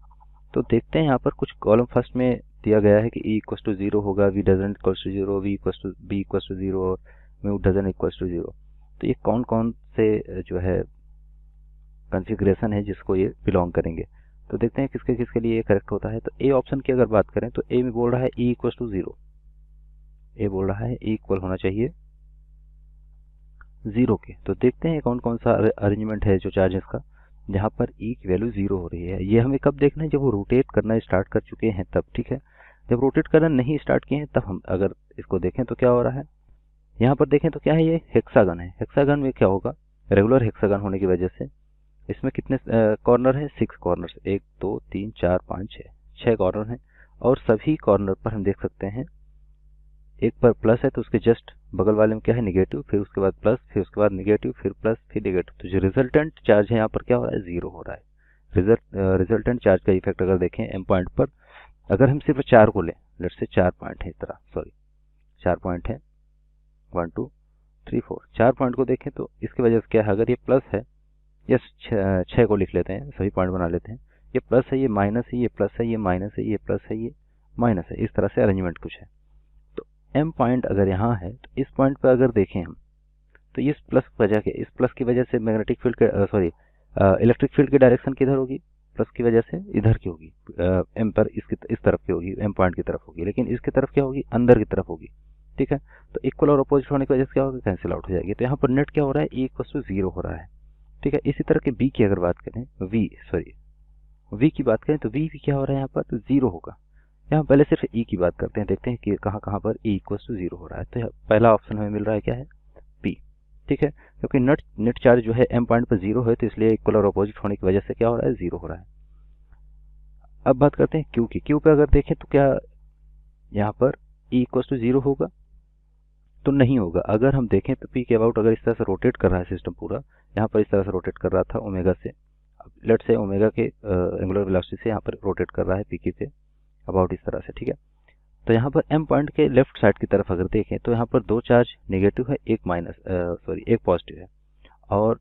Speaker 6: तो देखते हैं यहाँ पर कुछ कॉलम फर्स्ट में दिया गया है कि E इक्वल टू 0 होगा, V doesn't equal to 0, B equal to 0 और म्यू डजंट इक्वल टू 0. तो ये कौन कौन से जो है कॉन्फ़िगरेशन है जिसको ये बिलोंग करेंगे. तो देखते हैं किसके किसके लिए ये करेक्ट होता है. तो ए ऑप्शन की अगर बात करें तो ए में बोल रहा है E इक्वल टू 0, ए बोल रहा है ए इक्वल होना चाहिए 0 के। तो देखते हैं कौन कौन सा अरेंजमेंट है जो चार्जेस का जहाँ पर ई की वैल्यू 0 हो रही है। ये हमें कब देखना है, जब वो रोटेट करना स्टार्ट कर चुके हैं तब, ठीक है। जब रोटेट करना नहीं स्टार्ट किए हैं तब हम अगर इसको देखें तो क्या हो रहा है, यहाँ पर देखें तो क्या है, ये हेक्सागन है। हेक्सागन में क्या होगा, रेगुलर हेक्सागन होने की वजह से इसमें कितने कॉर्नर है, 6 कॉर्नर, 1 2 3 4 5 6 कॉर्नर हैं। और सभी कॉर्नर पर हम देख सकते हैं एक पर प्लस है तो उसके जस्ट बगल वाले में क्या है, निगेटिव, फिर उसके बाद प्लस, फिर उसके बाद निगेटिव, फिर प्लस, फिर निगेटिव। तो जो रिजल्टेंट चार्ज है यहाँ पर क्या हो रहा है, 0 हो रहा है। रिजल्टेंट चार्ज का इफेक्ट अगर देखें एम पॉइंट पर, अगर हम सिर्फ 4 को लें, लेट्स से 4 पॉइंट है इस तरह, सॉरी 4 पॉइंट है 1 2 3 4, 4 पॉइंट को देखें तो इसकी वजह से क्या है, अगर ये प्लस है, या 6 को लिख लेते हैं, सभी पॉइंट बना लेते हैं, ये प्लस है, ये माइनस है, ये प्लस है, ये माइनस है, ये प्लस है, ये माइनस है, इस तरह से अरेंजमेंट कुछ है। तो एम पॉइंट अगर यहाँ है तो इस पॉइंट पर अगर देखें हम तो इस प्लस की वजह से मैग्नेटिक फील्ड के सॉरी इलेक्ट्रिक फील्ड की डायरेक्शन किधर होगी, प्लस की वजह से इधर की होगी, एम पर इस तरफ की होगी, एम पॉइंट की तरफ होगी, लेकिन इसकी तरफ क्या होगी, अंदर की तरफ होगी, ठीक है। तो इक्वल और अपोजिट होने की वजह से क्या होगा, कैंसिल आउट हो जाएगी। तो यहाँ पर नेट क्या हो रहा है, ई इक्वल टू 0 हो रहा है, ठीक है। इसी तरह के बी की अगर बात करें, वी की बात करें तो वी भी क्या हो रहा है यहाँ पर, तो 0 होगा। यहाँ पहले सिर्फ ई की बात करते हैं, देखते हैं कि कहाँ कहाँ पर ई इक्वल टू 0 हो रहा है। तो पहला ऑप्शन हमें मिल रहा है क्या है, पी, ठीक है। क्योंकि नेट चार्ज जो है एम पॉइंट पर 0 है तो इसलिए इक्वल और अपोजिट होने की वजह से क्या हो रहा है, 0 हो रहा है। अब बात करते हैं क्यू की। क्यू पे अगर देखें तो क्या यहाँ पर ई इक्वल टू 0 होगा, तो नहीं होगा। अगर हम देखें तो पी के अबाउट अगर इस तरह से रोटेट कर रहा है सिस्टम पूरा, यहाँ पर इस तरह से रोटेट कर रहा था ओमेगा से, लेट से ओमेगा के एंगुलर वेलोसिटी से यहाँ पर रोटेट कर रहा है पी की पे अबाउट इस तरह से, ठीक है। तो यहाँ पर एम पॉइंट के लेफ्ट साइड की तरफ अगर देखें तो यहाँ पर 2 चार्ज नेगेटिव है, एक पॉजिटिव है, और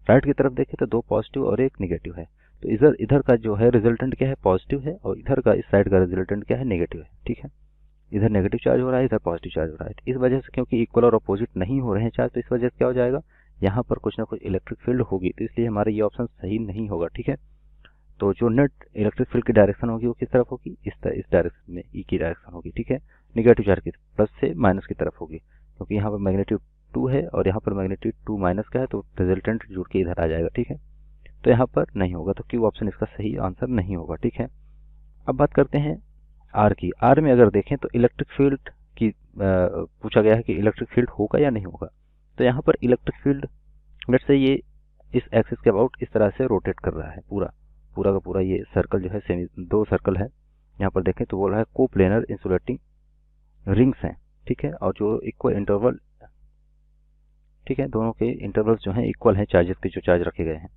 Speaker 6: राइट की तरफ देखें तो 2 पॉजिटिव और 1 नेगेटिव है। तो इधर का जो है रिजल्टेंट क्या है, पॉजिटिव है, और इधर का इस साइड का रिजल्टेंट क्या है, नेगेटिव है, ठीक है। इधर नेगेटिव चार्ज हो रहा है, इधर पॉजिटिव चार्ज हो रहा है। इस वजह से क्योंकि इक्वल और अपोजिट नहीं हो रहे हैं चार्ज, तो इस वजह से क्या हो जाएगा, यहाँ पर कुछ ना कुछ इलेक्ट्रिक फील्ड होगी। तो इसलिए हमारा ये ऑप्शन सही नहीं होगा, ठीक है। तो जो नेट इलेक्ट्रिक फील्ड की डायरेक्शन होगी वो किस तरफ होगी, इस डायरेक्शन में, ई की डायरेक्शन होगी, ठीक है। नेगेटिव चार्ज की प्लस से माइनस की तरफ होगी, क्योंकि यहाँ पर मैग्नीट्यूड 2 है और यहाँ पर मैग्नीट्यूड 2 माइनस का है, तो रिजल्टेंट जुड़ के इधर आ जाएगा, ठीक है। तो यहाँ पर नहीं होगा, तो क्यू ऑप्शन इसका सही आंसर नहीं होगा, ठीक है। अब बात करते हैं आर की। आर में अगर देखें तो इलेक्ट्रिक फील्ड की पूछा गया है कि इलेक्ट्रिक फील्ड होगा या नहीं होगा। तो यहाँ पर इलेक्ट्रिक फील्ड लेट्स से ये इस एक्सिस के अबाउट इस तरह से रोटेट कर रहा है, पूरा का पूरा ये सर्कल जो है सेमी 2 सर्कल है, यहाँ पर देखें तो बोल रहा है कोप्लेनर इंसुलेटिंग रिंग्स हैं, ठीक है। और जो इक्वल इंटरवल, ठीक है, दोनों के इंटरवल्स जो हैं इक्वल हैं चार्जेस के, जो चार्ज रखे गए हैं।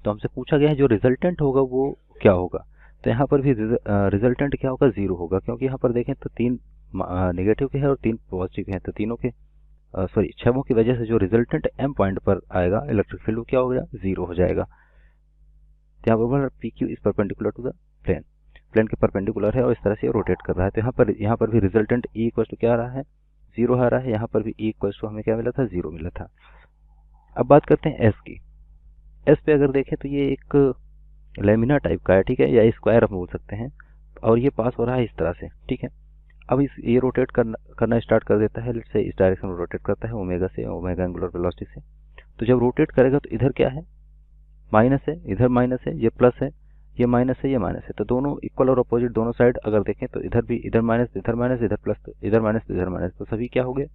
Speaker 6: तो हमसे पूछा गया है जो रिजल्टेंट होगा वो क्या होगा। तो यहाँ पर भी रिजल्टेंट क्या होगा, 0 होगा, क्योंकि यहाँ पर देखें तो 3 नेगेटिव के हैं और 3 पॉजिटिव के हैं, तो तीनों के छवों की वजह से जो रिजल्टेंट एम पॉइंट पर आएगा इलेक्ट्रिक फील्ड, क्या हो गया, 0 हो जाएगा। यहाँ पर P Q is perpendicular to the plane के परपेंडिकुलर है और इस तरह से रोटेट कर रहा है। तो यहाँ पर भी रिजल्टेंट ई इक्वल टू क्या आ रहा है, 0 आ रहा है। यहाँ पर भी ई इक्वल टू हमें क्या मिला था, 0 मिला था। अब बात करते हैं एस की। एस पे अगर देखें तो ये एक लेमिना टाइप का है, ठीक है, या स्क्वायर हम बोल सकते हैं, और ये पास हो रहा है इस तरह से, ठीक है। अब ये रोटेट करना स्टार्ट कर देता है, लेट्स से इस डायरेक्शन में रोटेट करता है ओमेगा से, ओमेगा एंगुलर वेलोसिटी से। तो जब रोटेट करेगा तो इधर क्या है, माइनस है, इधर माइनस है, ये प्लस है, ये माइनस है, ये माइनस है। तो दोनों इक्वल और अपोजिट दोनों साइड अगर देखें तो इधर भी इधर माइनस, इधर माइनस, इधर प्लस, तो इधर माइनस, इधर माइनस, तो सभी क्या हो गए,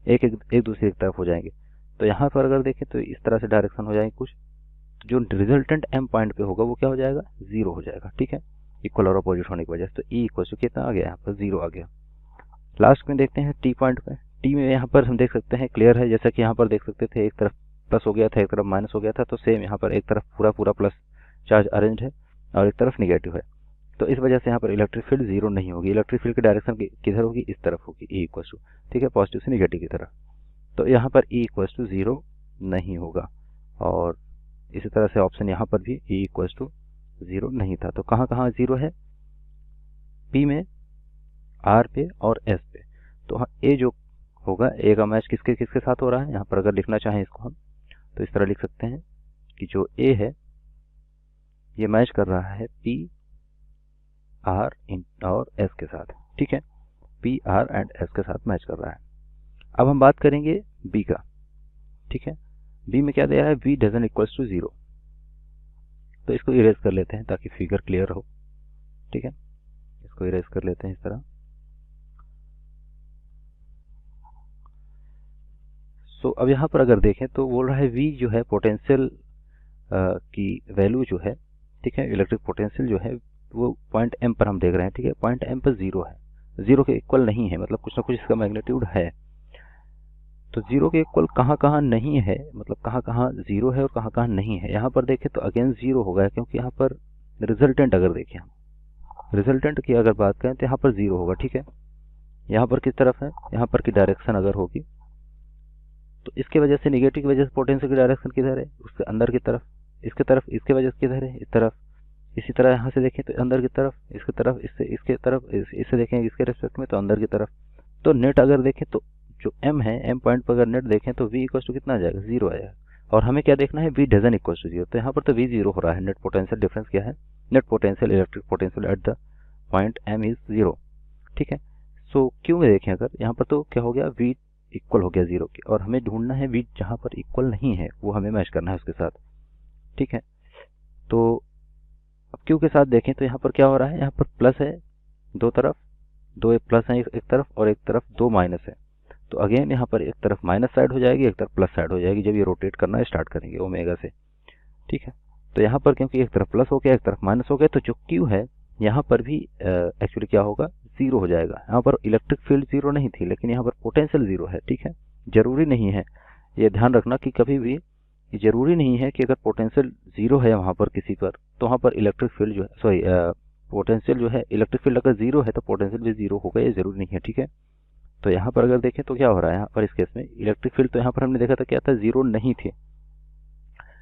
Speaker 6: एक दूसरे की तरफ हो जाएंगे। तो यहाँ पर अगर देखें तो इस तरह से डायरेक्शन हो जाएंगे कुछ, जो रिजल्टेंट एम पॉइंट पे होगा वो क्या हो जाएगा, 0 हो जाएगा, ठीक है, इक्वल और अपोजिट होने की वजह से। तो ई इक्वल टू कितना आ गया, यहाँ पर 0 आ गया। लास्ट में देखते हैं टी पॉइंट पे। टी में यहाँ पर हम देख सकते हैं क्लियर है, जैसा कि यहाँ पर देख सकते थे एक तरफ प्लस हो गया था, एक तरफ माइनस हो गया था। तो सेम यहाँ पर एक तरफ पूरा प्लस चार्ज अरेंज है और एक तरफ निगेटिव है। तो इस वजह से यहाँ पर इलेक्ट्रिक फील्ड 0 नहीं होगी। इलेक्ट्रिक फील्ड की डायरेक्शन किधर होगी, इस तरफ होगी, ई इक्वल टू, ठीक है, पॉजिटिव से निगेटिव की तरफ। तो यहाँ पर ई इक्वल टू 0 नहीं होगा, और इसी तरह से ऑप्शन यहाँ पर भी ई इक्वल टू 0 नहीं था। तो कहाँ कहाँ 0 है, पी में, आर पे और एस पे। तो ए जो होगा, ए का मैच किसके किसके साथ हो रहा है, यहाँ पर अगर लिखना चाहें इसको हम तो इस तरह लिख सकते हैं कि जो ए है ये मैच कर रहा है पी, आर और एस के साथ, ठीक है। पी आर एंड एस के साथ मैच कर रहा है। अब हम बात करेंगे बी का, ठीक है। बी में क्या दे रहा है, v डजंट इक्वल्स टू 0, तो इसको इरेज कर लेते हैं ताकि फिगर क्लियर हो, ठीक है। इसको इरेज कर लेते हैं इस तरह। सो अब यहाँ पर अगर देखें तो बोल रहा है v जो है पोटेंशियल की वैल्यू जो है, ठीक है, इलेक्ट्रिक पोटेंशियल जो है वो पॉइंट m पर हम देख रहे हैं, ठीक है। पॉइंट m पर 0 है, 0 के इक्वल नहीं है, मतलब कुछ ना कुछ इसका मैग्नीट्यूड है। तो 0 के इक्वल कहाँ कहाँ नहीं है, मतलब कहाँ कहाँ 0 है और कहाँ कहाँ नहीं है। यहाँ पर देखें तो अगेन 0 होगा, क्योंकि यहाँ पर रिजल्टेंट अगर देखें हम, रिजल्टेंट की अगर बात करें तो यहाँ पर 0 होगा, ठीक है। यहाँ पर किस तरफ है, यहाँ पर की डायरेक्शन अगर होगी तो इसके वजह से नेगेटिव की वजह से पोटेंशियल की डायरेक्शन किधर है, उसके अंदर की तरफ, इसके तरफ, इसके वजह से किधर है, इस तरफ। इसी तरह यहाँ से देखें तो अंदर की तरफ, इसके तरफ, इससे इसके तरफ, इससे देखें इसके रेस्पेक्ट में तो अंदर की तरफ। तो नेट अगर देखें तो जो m है, m पॉइंट पर अगर नेट देखें तो v इक्वल टू कितना आ जाएगा, 0 आ जाएगा। और हमें क्या देखना है, v डजंट इक्वल टू 0, तो यहाँ पर तो v 0 हो रहा है। नेट पोटेंशियल डिफरेंस क्या है, net potential electric potential at the point m is 0, ठीक है। सो क्यों में देखें अगर यहाँ पर तो क्या हो गया, v इक्वल हो गया 0 की, और हमें ढूंढना है v जहाँ पर इक्वल नहीं है वो हमें मैच करना है उसके साथ, ठीक है। तो अब क्यू के साथ देखें तो यहाँ पर क्या हो रहा है, यहाँ पर प्लस है दो तरफ, दो प्लस है एक तरफ और एक तरफ दो माइनस है। तो अगेन यहाँ पर एक तरफ माइनस साइड हो जाएगी, एक तरफ प्लस साइड हो जाएगी जब ये रोटेट करना स्टार्ट करेंगे ओमेगा से, ठीक है। तो यहाँ पर क्योंकि एक तरफ प्लस हो गया एक तरफ माइनस हो गया, तो जो क्यू है यहाँ पर भी एक्चुअली क्या होगा, 0 हो जाएगा। यहाँ पर इलेक्ट्रिक फील्ड 0 नहीं थी, लेकिन यहाँ पर पोटेंशियल 0 है, ठीक है। जरूरी नहीं है, ये ध्यान रखना कि कभी भी ये जरूरी नहीं है कि अगर पोटेंशियल 0 है वहाँ पर किसी पर तो वहाँ पर इलेक्ट्रिक फील्ड जो है, सॉरी पोटेंशियल जो है, इलेक्ट्रिक फील्ड अगर 0 है तो पोटेंशियल भी 0 होगा, ये जरूरी नहीं है, ठीक है। तो यहाँ पर अगर देखें तो क्या हो रहा है, यहाँ पर इस केस में इलेक्ट्रिक फील्ड तो यहाँ पर हमने देखा था क्या था, 0 नहीं थे,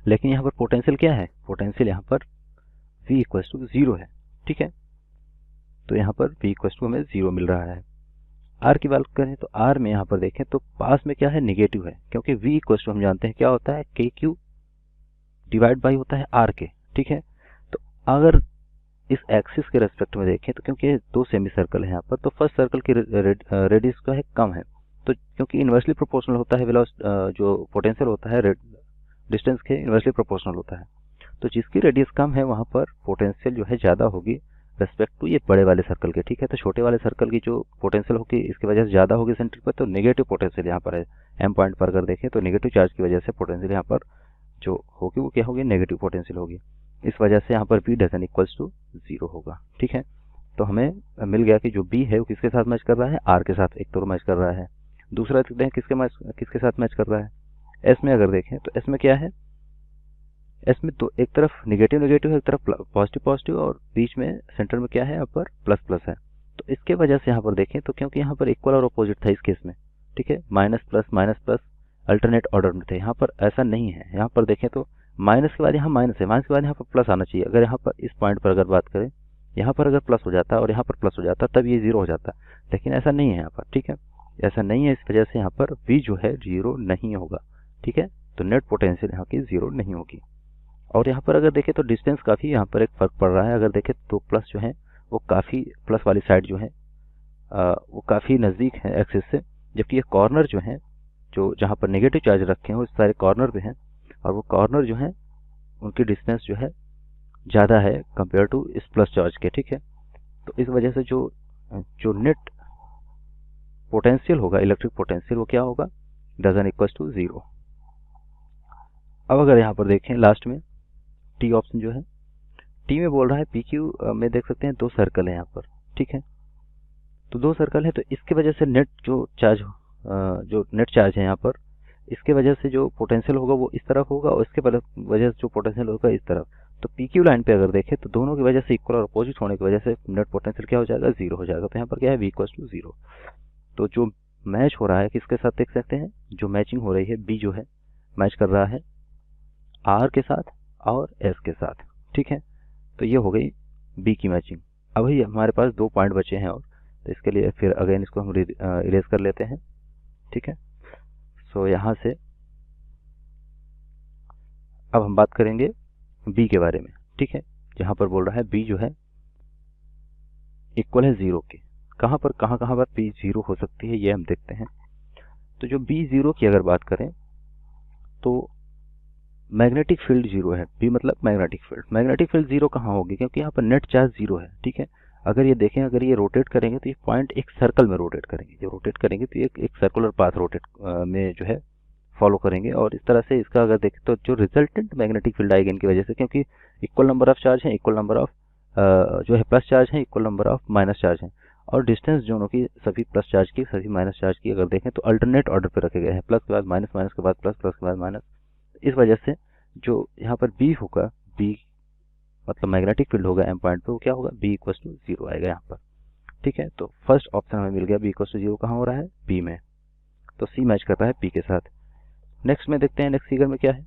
Speaker 6: लेकिन यहाँ पर पोटेंशियल क्या है, पोटेंशियल यहाँ पर v इक्वल टू 0 है, ठीक है। तो यहाँ पर v इक्वल टू हमें 0 मिल रहा है। r की बात करें तो r में यहाँ पर देखें तो पास में क्या है, निगेटिव है, क्योंकि v इक्वल टू हम जानते हैं क्या होता है, KQ डिवाइड बाई होता है r के, ठीक है। तो अगर इस एक्सिस के रेस्पेक्ट में देखें तो क्योंकि दो सेमी सर्कल है यहाँ पर, तो फर्स्ट सर्कल की रेडियस का है कम है, तो क्योंकि इन्वर्सली प्रोपोर्शनल होता है जो पोटेंशियल होता है डिस्टेंस के इन्वर्सली प्रोपोर्शनल होता है। तो जिसकी रेडियस कम है वहाँ पर पोटेंशियल जो है ज़्यादा होगी रेस्पेक्ट टू ये बड़े वाले सर्कल के, ठीक है। तो छोटे वाले सर्कल की जो पोटेंशियल होगी इसकी वजह से ज़्यादा होगी सेंटर पर, तो नेगेटिव पोटेंशियल यहाँ पर है m पॉइंट पर अगर देखें तो नेगेटिव चार्ज की वजह से पोटेंशियल यहाँ पर जो होगी वो क्या होगी, नेगेटिव पोटेंशियल होगी। इस वजह से यहाँ पर v डजंट इक्वल्स टू 0 होगा, ठीक है। तो हमें मिल गया कि जो b है वो किसके साथ मैच कर रहा है, r के साथ एक तो मैच कर रहा है, दूसरा देखते हैं किसके साथ मैच कर रहा है। s में अगर देखें तो s में क्या है, s में तो एक तरफ नेगेटिव नेगेटिव है, एक तरफ पॉजिटिव पॉजिटिव, और बीच में सेंटर में क्या है, यहाँ पर प्लस प्लस है। तो इसके वजह से यहाँ पर देखें तो क्योंकि यहाँ पर इक्वल और अपोजिट था इस केस में, ठीक है, माइनस प्लस अल्टरनेट ऑर्डर में थे, यहाँ पर ऐसा नहीं है। यहाँ पर देखें तो माइनस के बाद यहाँ माइनस है, माइनस के बाद यहाँ पर प्लस आना चाहिए। अगर यहाँ पर इस पॉइंट पर अगर बात करें, यहाँ पर अगर प्लस हो जाता और यहाँ पर प्लस हो जाता तब ये 0 हो जाता, लेकिन ऐसा नहीं है यहाँ पर, ठीक है, ऐसा नहीं है। इस वजह से यहाँ पर v जो है 0 नहीं होगा, ठीक है। तो नेट पोटेंशियल यहाँ की 0 नहीं होगी। और यहाँ पर अगर देखें तो डिस्टेंस काफ़ी यहाँ पर एक फ़र्क पड़ रहा है। अगर देखें तो प्लस जो है वो काफ़ी, प्लस वाली साइड जो है वो काफ़ी नज़दीक है एक्सिस से, जबकि ये कॉर्नर जो है, जो जहाँ पर नेगेटिव चार्ज रखे हैं वो सारे कॉर्नर पे हैं, और वो कॉर्नर जो है उनकी डिस्टेंस जो है ज़्यादा है कंपेयर टू इस प्लस चार्ज के, ठीक है। तो इस वजह से जो नेट पोटेंशियल होगा, इलेक्ट्रिक पोटेंशियल, वो क्या होगा, डजंट इक्वल्स टू 0। अब अगर यहाँ पर देखें लास्ट में टी ऑप्शन जो है, टी में बोल रहा है PQ में देख सकते हैं दो सर्कल है यहाँ पर, ठीक है। तो दो सर्कल है तो इसकी वजह से नेट जो नेट चार्ज है यहाँ पर, इसके वजह से जो पोटेंशियल होगा वो इस तरफ होगा, और इसके वजह से जो पोटेंशियल होगा इस तरफ। तो PQ लाइन पे अगर देखें तो दोनों की वजह से इक्वल और अपोजिट होने की वजह से नेट पोटेंशियल क्या हो जाएगा, 0 हो जाएगा। तो यहाँ पर क्या है, v इक्वल्स टू 0। तो जो मैच हो रहा है किसके साथ देख सकते हैं, जो मैचिंग हो रही है b जो है मैच कर रहा है r के साथ और s के साथ, ठीक है। तो ये हो गई b की मैचिंग। अब ही हमारे पास 2 पॉइंट बचे हैं, और तो इसके लिए फिर अगेन इसको हम इरेज कर लेते हैं, ठीक है। सो यहाँ से अब हम बात करेंगे b के बारे में, ठीक है। जहाँ पर बोल रहा है b जो है इक्वल है 0 के, कहाँ पर बी जीरो हो सकती है ये हम देखते हैं। तो जो बी जीरो की अगर बात करें तो मैग्नेटिक फील्ड जीरो है, बी मतलब मैग्नेटिक फील्ड जीरो कहाँ होगी, क्योंकि यहाँ पर नेट चार्ज जीरो है, ठीक है। अगर ये देखें, अगर ये रोटेट करेंगे तो ये पॉइंट एक सर्कल में रोटेट करेंगे, जब रोटेट करेंगे तो एक सर्कुलर पाथ रोटेट में जो है फॉलो करेंगे, और इस तरह से इसका अगर देखें तो जो रिजल्टेंट मैग्नेटिक फील्ड आएगी इनकी वजह से, क्योंकि इक्वल नंबर ऑफ चार्ज है, इक्वल नंबर ऑफ जो है प्लस चार्ज है, equal number of minus charge है, और डिस्टेंस दोनों की सभी प्लस चार्ज की सभी माइनस चार्ज की अगर देखें तो अल्टरनेट ऑर्डर पे रखे गए हैं, प्लस के बाद माइनस, माइनस के बाद प्लस, प्लस के बाद माइनस। इस वजह से जो यहाँ पर बी होगा, बी मतलब मैग्नेटिक फील्ड होगा एम पॉइंट पे, वो क्या होगा, बी इक्वल टू जीरो आएगा यहाँ पर, ठीक है। तो फर्स्ट ऑप्शन हमें मिल गया, बी इक्वल टू जीरो कहाँ हो रहा है, बी में, तो सी मैच कर रहा है बी के साथ। नेक्स्ट में देखते हैं, नेक्स्ट फिगर में क्या है,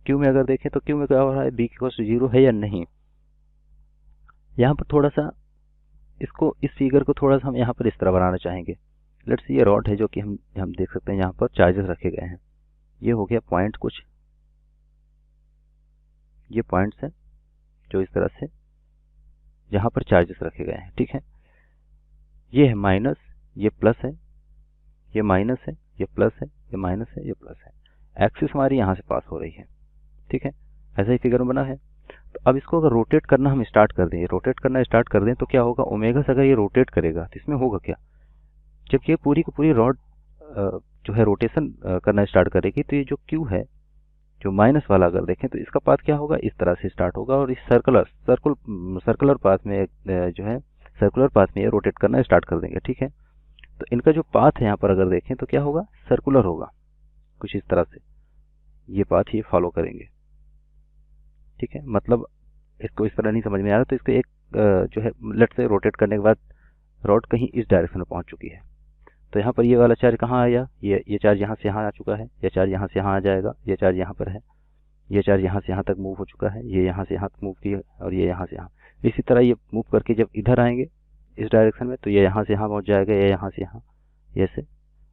Speaker 6: क्यू में अगर देखें तो क्यू में क्या हो रहा है, बी इक्वल टू जीरो है या नहीं। यहाँ पर थोड़ा सा इसको, इस फिगर को थोड़ा सा हम यहाँ पर इस तरह बनाना चाहेंगे। लेट्स सी ये रॉड है जो कि हम देख सकते हैं यहाँ पर चार्जेस रखे गए हैं, ये हो गया पॉइंट कुछ, ये पॉइंट्स है जो इस तरह से जहाँ पर चार्जेस रखे गए हैं, ठीक है। ये है माइनस, ये प्लस है, ये माइनस है, ये प्लस है, ये माइनस है, ये प्लस है। एक्सिस हमारी यहाँ से पास हो रही है, ठीक है, ऐसा ही फिगर में बना है। तो अब इसको अगर रोटेट करना हम स्टार्ट कर दें, रोटेट करना स्टार्ट कर दें तो क्या होगा, ओमेगा से अगर ये रोटेट करेगा तो इसमें होगा क्या, जब ये पूरी की पूरी रॉड जो है रोटेशन करना स्टार्ट करेगी तो ये जो क्यू है, जो माइनस वाला अगर देखें तो इसका पाथ क्या होगा, इस तरह से स्टार्ट होगा, और इस सर्कुलर पाथ में जो है सर्कुलर पाथ में ये रोटेट करना स्टार्ट कर देंगे, ठीक है। तो इनका जो पाथ है यहाँ पर अगर देखें तो क्या होगा, सर्कुलर होगा, कुछ इस तरह से ये पाथ ये फॉलो करेंगे, ठीक है। मतलब इसको इस तरह नहीं समझ में आ रहा तो इसको एक जो है लेट से रोटेट करने के बाद रॉड कहीं इस डायरेक्शन में पहुंच चुकी है, तो यहाँ पर ये वाला चार्ज कहाँ आया, ये चार्ज यहाँ से यहाँ आ चुका है, ये चार्ज यहाँ से यहाँ आ जाएगा, ये चार्ज यहाँ पर है, ये चार्ज यहाँ से यहाँ तक मूव हो चुका है, ये यहाँ से यहाँ तक मूव किया, और ये यहाँ से यहाँ, इसी तरह ये मूव करके जब इधर आएंगे इस डायरेक्शन में तो ये यहाँ से यहाँ पहुँच जाएगा, ये यहाँ से यहाँ, ऐसे,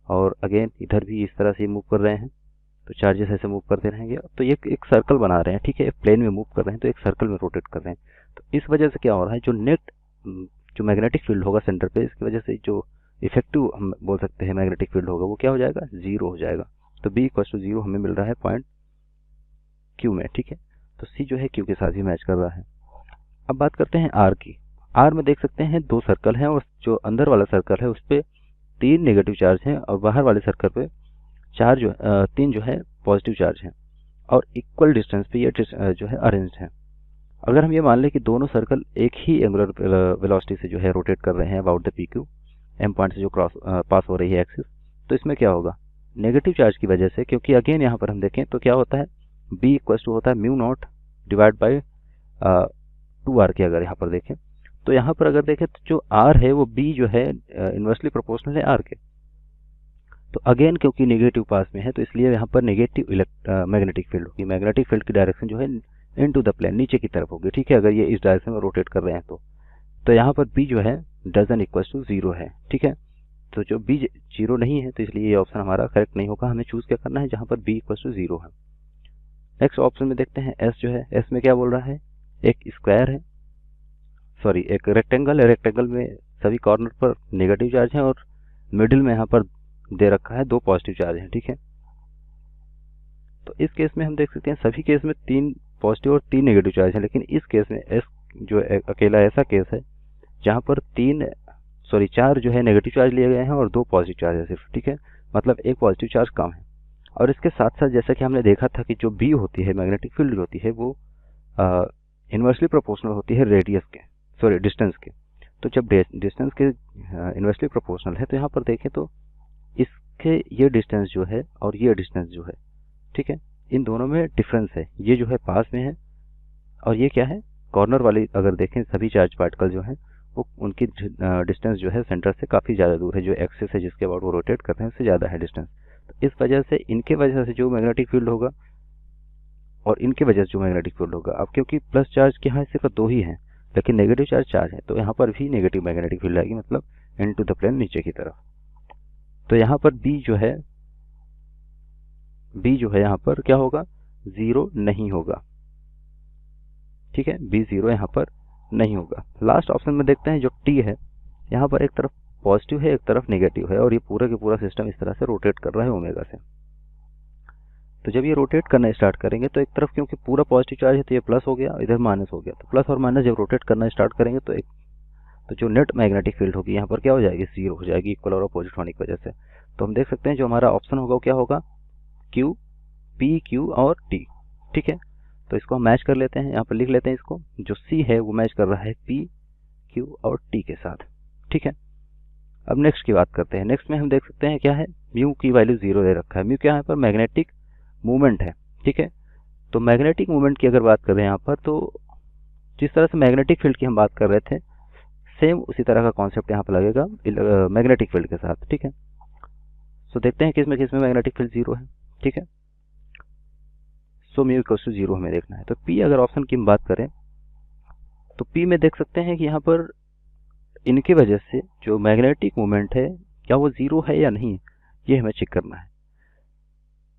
Speaker 6: और अगेन इधर भी इस तरह से मूव कर रहे हैं, तो चार्जेस ऐसे मूव करते रहेंगे, तो ये एक सर्कल बना रहे हैं, ठीक है, प्लेन में मूव कर रहे हैं तो एक सर्कल में रोटेट कर रहे हैं। तो इस वजह से क्या हो रहा है, जो नेट जो मैग्नेटिक फील्ड होगा सेंटर पे, इसकी वजह से जो इफेक्टिव हम बोल सकते हैं मैग्नेटिक फील्ड होगा, वो क्या हो जाएगा, जीरो हो जाएगा। तो बी इक्वल टू जीरो हमें मिल रहा है पॉइंट क्यू में, ठीक है। तो सी जो है क्यू के साथ ही मैच कर रहा है। अब बात करते हैं आर की। आर में देख सकते हैं दो सर्कल हैं, और जो अंदर वाला सर्कल है उस पर 3 नेगेटिव चार्ज हैं, और बाहर वाले सर्कल पे 3 जो है पॉजिटिव चार्ज हैं, और इक्वल डिस्टेंस पे ये जो है अरेंज्ड है। अगर हम ये मान लें कि दोनों सर्कल एक ही एंगुलर वेलोसिटी से जो है रोटेट कर रहे हैं about the P Q, M point से जो पास हो रही है एक्सिस, तो इसमें क्या होगा, नेगेटिव चार्ज की वजह से, क्योंकि अगेन यहाँ पर हम देखें तो क्या होता है, बी इक्वल टू होता है mu naught divide by 2r के। अगर यहाँ पर देखें तो यहाँ पर अगर देखें तो जो r है वो b जो है इन्वर्सली प्रोपोर्शनल है r के। तो अगेन क्योंकि नेगेटिव पास में है तो इसलिए यहाँ पर नेगेटिव मैग्नेटिक फील्ड होगी, मैग्नेटिक फील्ड की डायरेक्शन जो है इनटू द प्लेन, नीचे की तरफ होगी, ठीक है, अगर ये इस डायरेक्शन में रोटेट कर रहे हैं तो यहाँ पर b जो है डजन इक्वल टू जीरो है, ठीक है। तो जो b जीरो नहीं है तो इसलिए ये ऑप्शन हमारा करेक्ट नहीं होगा, हमें चूज क्या करना है जहाँ पर b इक्वल टू जीरो है। नेक्स्ट ऑप्शन में देखते हैं s जो है, s में क्या बोल रहा है, एक स्क्वायर है, सॉरी एक रेक्टेंगल है, रेक्टेंगल में सभी कॉर्नर पर नेगेटिव चार्ज है, और मिडिल में यहाँ पर दे रखा है 2 पॉजिटिव चार्ज हैं, ठीक है। तो इस केस में हम देख सकते हैं सभी केस में 3 पॉजिटिव और 3 नेगेटिव चार्ज हैं, लेकिन इस केस में एस जो अकेला ऐसा केस है जहाँ पर 4 जो है नेगेटिव चार्ज लिए गए हैं और 2 पॉजिटिव चार्ज है सिर्फ, ठीक है, मतलब एक पॉजिटिव चार्ज कम है। और इसके साथ साथ जैसा कि हमने देखा था कि जो बी होती है मैग्नेटिक फील्ड होती है वो इन्वर्सली प्रोपोर्शनल होती है रेडियस के, सॉरी डिस्टेंस के। तो जब डिस्टेंस के इन्वर्सली प्रोपोर्शनल है तो यहाँ पर देखें तो इसके ये डिस्टेंस जो है और ये डिस्टेंस जो है, ठीक है, इन दोनों में डिफरेंस है, ये जो है पास में है और ये क्या है कॉर्नर वाली। अगर देखें सभी चार्ज पार्टिकल जो हैं वो उनकी डिस्टेंस जो है सेंटर से काफ़ी ज़्यादा दूर है, जो एक्सिस है जिसके अबाउट वो रोटेट करते हैं उससे ज़्यादा है डिस्टेंस। तो इस वजह से इनके वजह से जो मैग्नेटिक फील्ड होगा और इनके वजह से जो मैग्नेटिक फील्ड होगा, अब क्योंकि प्लस चार्ज के यहाँ सिर्फ 2 ही हैं लेकिन नेगेटिव चार्ज 4 है तो यहाँ पर भी नेगेटिव मैग्नेटिक फील्ड आएगी, मतलब इनटू द प्लेन नीचे की तरफ। तो यहाँ पर बी जो है यहाँ पर क्या होगा, 0 नहीं होगा, ठीक है, बी 0 यहाँ पर नहीं होगा। लास्ट ऑप्शन में देखते हैं जो टी है, यहाँ पर एक तरफ पॉजिटिव है, एक तरफ नेगेटिव है, और ये पूरा का पूरा सिस्टम इस तरह से रोटेट कर रहा है ओमेगा से। तो जब ये रोटेट करना स्टार्ट करेंगे तो एक तरफ क्योंकि पूरा पॉजिटिव चार्ज है तो ये प्लस हो गया, इधर माइनस हो गया, तो प्लस और माइनस जब रोटेट करना स्टार्ट करेंगे तो जो नेट मैग्नेटिक फील्ड होगी यहाँ पर क्या हो जाएगी, जीरो हो जाएगी, इक्वल और अपोजिट होने की वजह से। तो हम देख सकते हैं जो हमारा ऑप्शन होगा वो क्या होगा, क्यू, पी, क्यू और टी। ठीक है, तो इसको हम मैच कर लेते हैं, यहाँ पर लिख लेते हैं इसको, जो सी है वो मैच कर रहा है पी, क्यू और टी के साथ। ठीक है, अब नेक्स्ट की बात करते हैं। नेक्स्ट में हम देख सकते हैं क्या है, म्यू की वैल्यू 0 दे रखा है। म्यू क्या है, यहाँ पर मैग्नेटिक मूवमेंट है। ठीक है, तो मैग्नेटिक मूवमेंट की अगर बात करें यहाँ पर, तो जिस तरह से मैग्नेटिक फील्ड की हम बात कर रहे थे, सेम उसी तरह का कॉन्सेप्ट यहाँ पर लगेगा मैग्नेटिक फील्ड के साथ। ठीक है, सो देखते हैं किसमें किसमें मैग्नेटिक फील्ड 0 है। ठीक है, सो म्यू इक्वल्स टू 0 हमें देखना है। तो पी अगर ऑप्शन की हम बात करें तो पी में देख सकते हैं कि यहाँ पर इनकी वजह से जो मैग्नेटिक मूवमेंट है क्या वो 0 है या नहीं, ये हमें चेक करना है।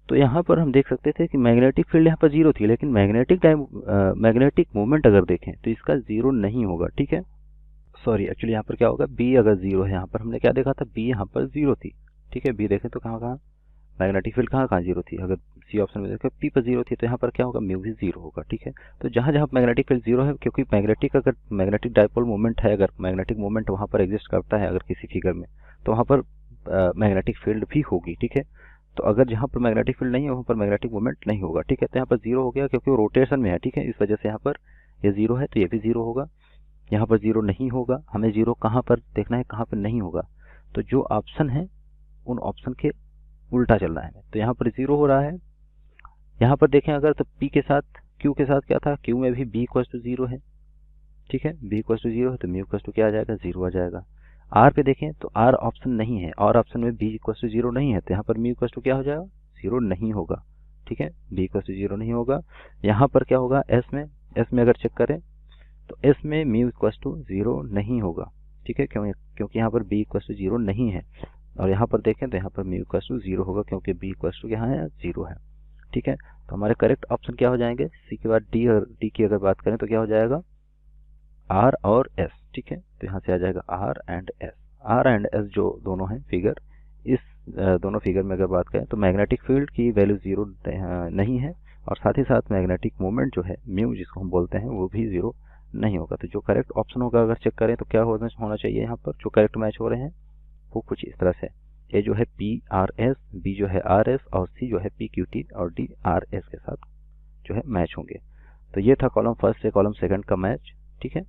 Speaker 6: तो यहाँ पर हम देख सकते थे कि मैग्नेटिक फील्ड यहाँ पर 0 थी, लेकिन मैग्नेटिक मूवमेंट अगर देखें तो इसका 0 नहीं होगा। ठीक है, सॉरी एक्चुअली यहाँ पर क्या होगा, बी अगर 0 है, यहाँ पर हमने क्या देखा था, बी यहाँ पर 0 थी। ठीक है, बी देखें तो कहाँ कहाँ मैग्नेटिक फील्ड कहाँ कहाँ 0 थी, अगर सी ऑप्शन में देखें पी पर 0 थी, तो यहाँ पर क्या होगा, म्यू भी 0 होगा। ठीक है, तो जहाँ जहाँ मैग्नेटिक फील्ड 0 है, क्योंकि अगर मैग्नेटिक डाइपोल मूवमेंट है, अगर मैग्नेटिक मूवमेंट वहाँ पर एग्जिस्ट करता है अगर किसी फिगर में, तो वहाँ पर मैग्नेटिक फील्ड भी होगी। ठीक है, तो अगर जहाँ पर मैग्नेटिक फील्ड नहीं है वहाँ पर मैग्नेटिक मूवमेंट नहीं होगा। ठीक है, तो यहाँ पर 0 हो गया क्योंकि वो रोटेशन में है। ठीक है, इस वजह से यहाँ पर ये 0 है, तो ये भी 0 होगा। यहाँ पर 0 नहीं होगा, हमें 0 कहाँ पर देखना है, कहाँ पर नहीं होगा, तो जो ऑप्शन है उन ऑप्शन के उल्टा चलना है। तो यहाँ पर 0 हो रहा है। यहाँ पर देखें अगर, तो पी के साथ क्यू के साथ क्या था, क्यू में भी बी इक्वल्स टू 0 है। ठीक है, बी इक्वल्स टू 0 है तो म्यू इक्वल्स टू क्या आ जाएगा, 0 आ जाएगा। आर पे देखें तो आर ऑप्शन नहीं है, और ऑप्शन में बी इक्वल्स टू 0 नहीं है, तो यहाँ पर म्यू इक्वल्स टू क्या हो जाएगा, 0 नहीं होगा। ठीक है, बी इक्वल्स टू 0 नहीं होगा। यहाँ पर क्या होगा, एस में अगर चेक करें तो एस में म्यू इक्वल्स टू 0 नहीं होगा। ठीक है, क्योंकि यहाँ पर बी इक्वल्स टू 0 नहीं है, और यहाँ पर देखें तो यहाँ पर म्यू इक्वल्स टू 0 होगा क्योंकि बी इक्वल्स टू यहाँ है 0 है। ठीक है, तो हमारे करेक्ट ऑप्शन क्या हो जाएंगे, सी के बाद डी, और डी की अगर बात करें तो क्या हो जाएगा, आर और एस। ठीक है, तो यहाँ से आ जाएगा R and S. R and S जो दोनों हैं फिगर, इस दोनों फिगर में अगर बात करें तो मैग्नेटिक फील्ड की वैल्यू 0 नहीं है, और साथ ही साथ मैग्नेटिक मूवमेंट जो है म्यू जिसको हम बोलते हैं वो भी 0 नहीं होगा। तो जो करेक्ट ऑप्शन होगा अगर चेक करें तो क्या होना चाहिए, यहाँ पर जो करेक्ट मैच हो रहे हैं वो कुछ इस तरह से, ए जो है पी आर एस, बी जो है आर एस, और सी जो है पी क्यू टी, और डी आर एस के साथ जो है मैच होंगे। तो ये था कॉलम फर्स्ट से कॉलम सेकंड का मैच। ठीक है,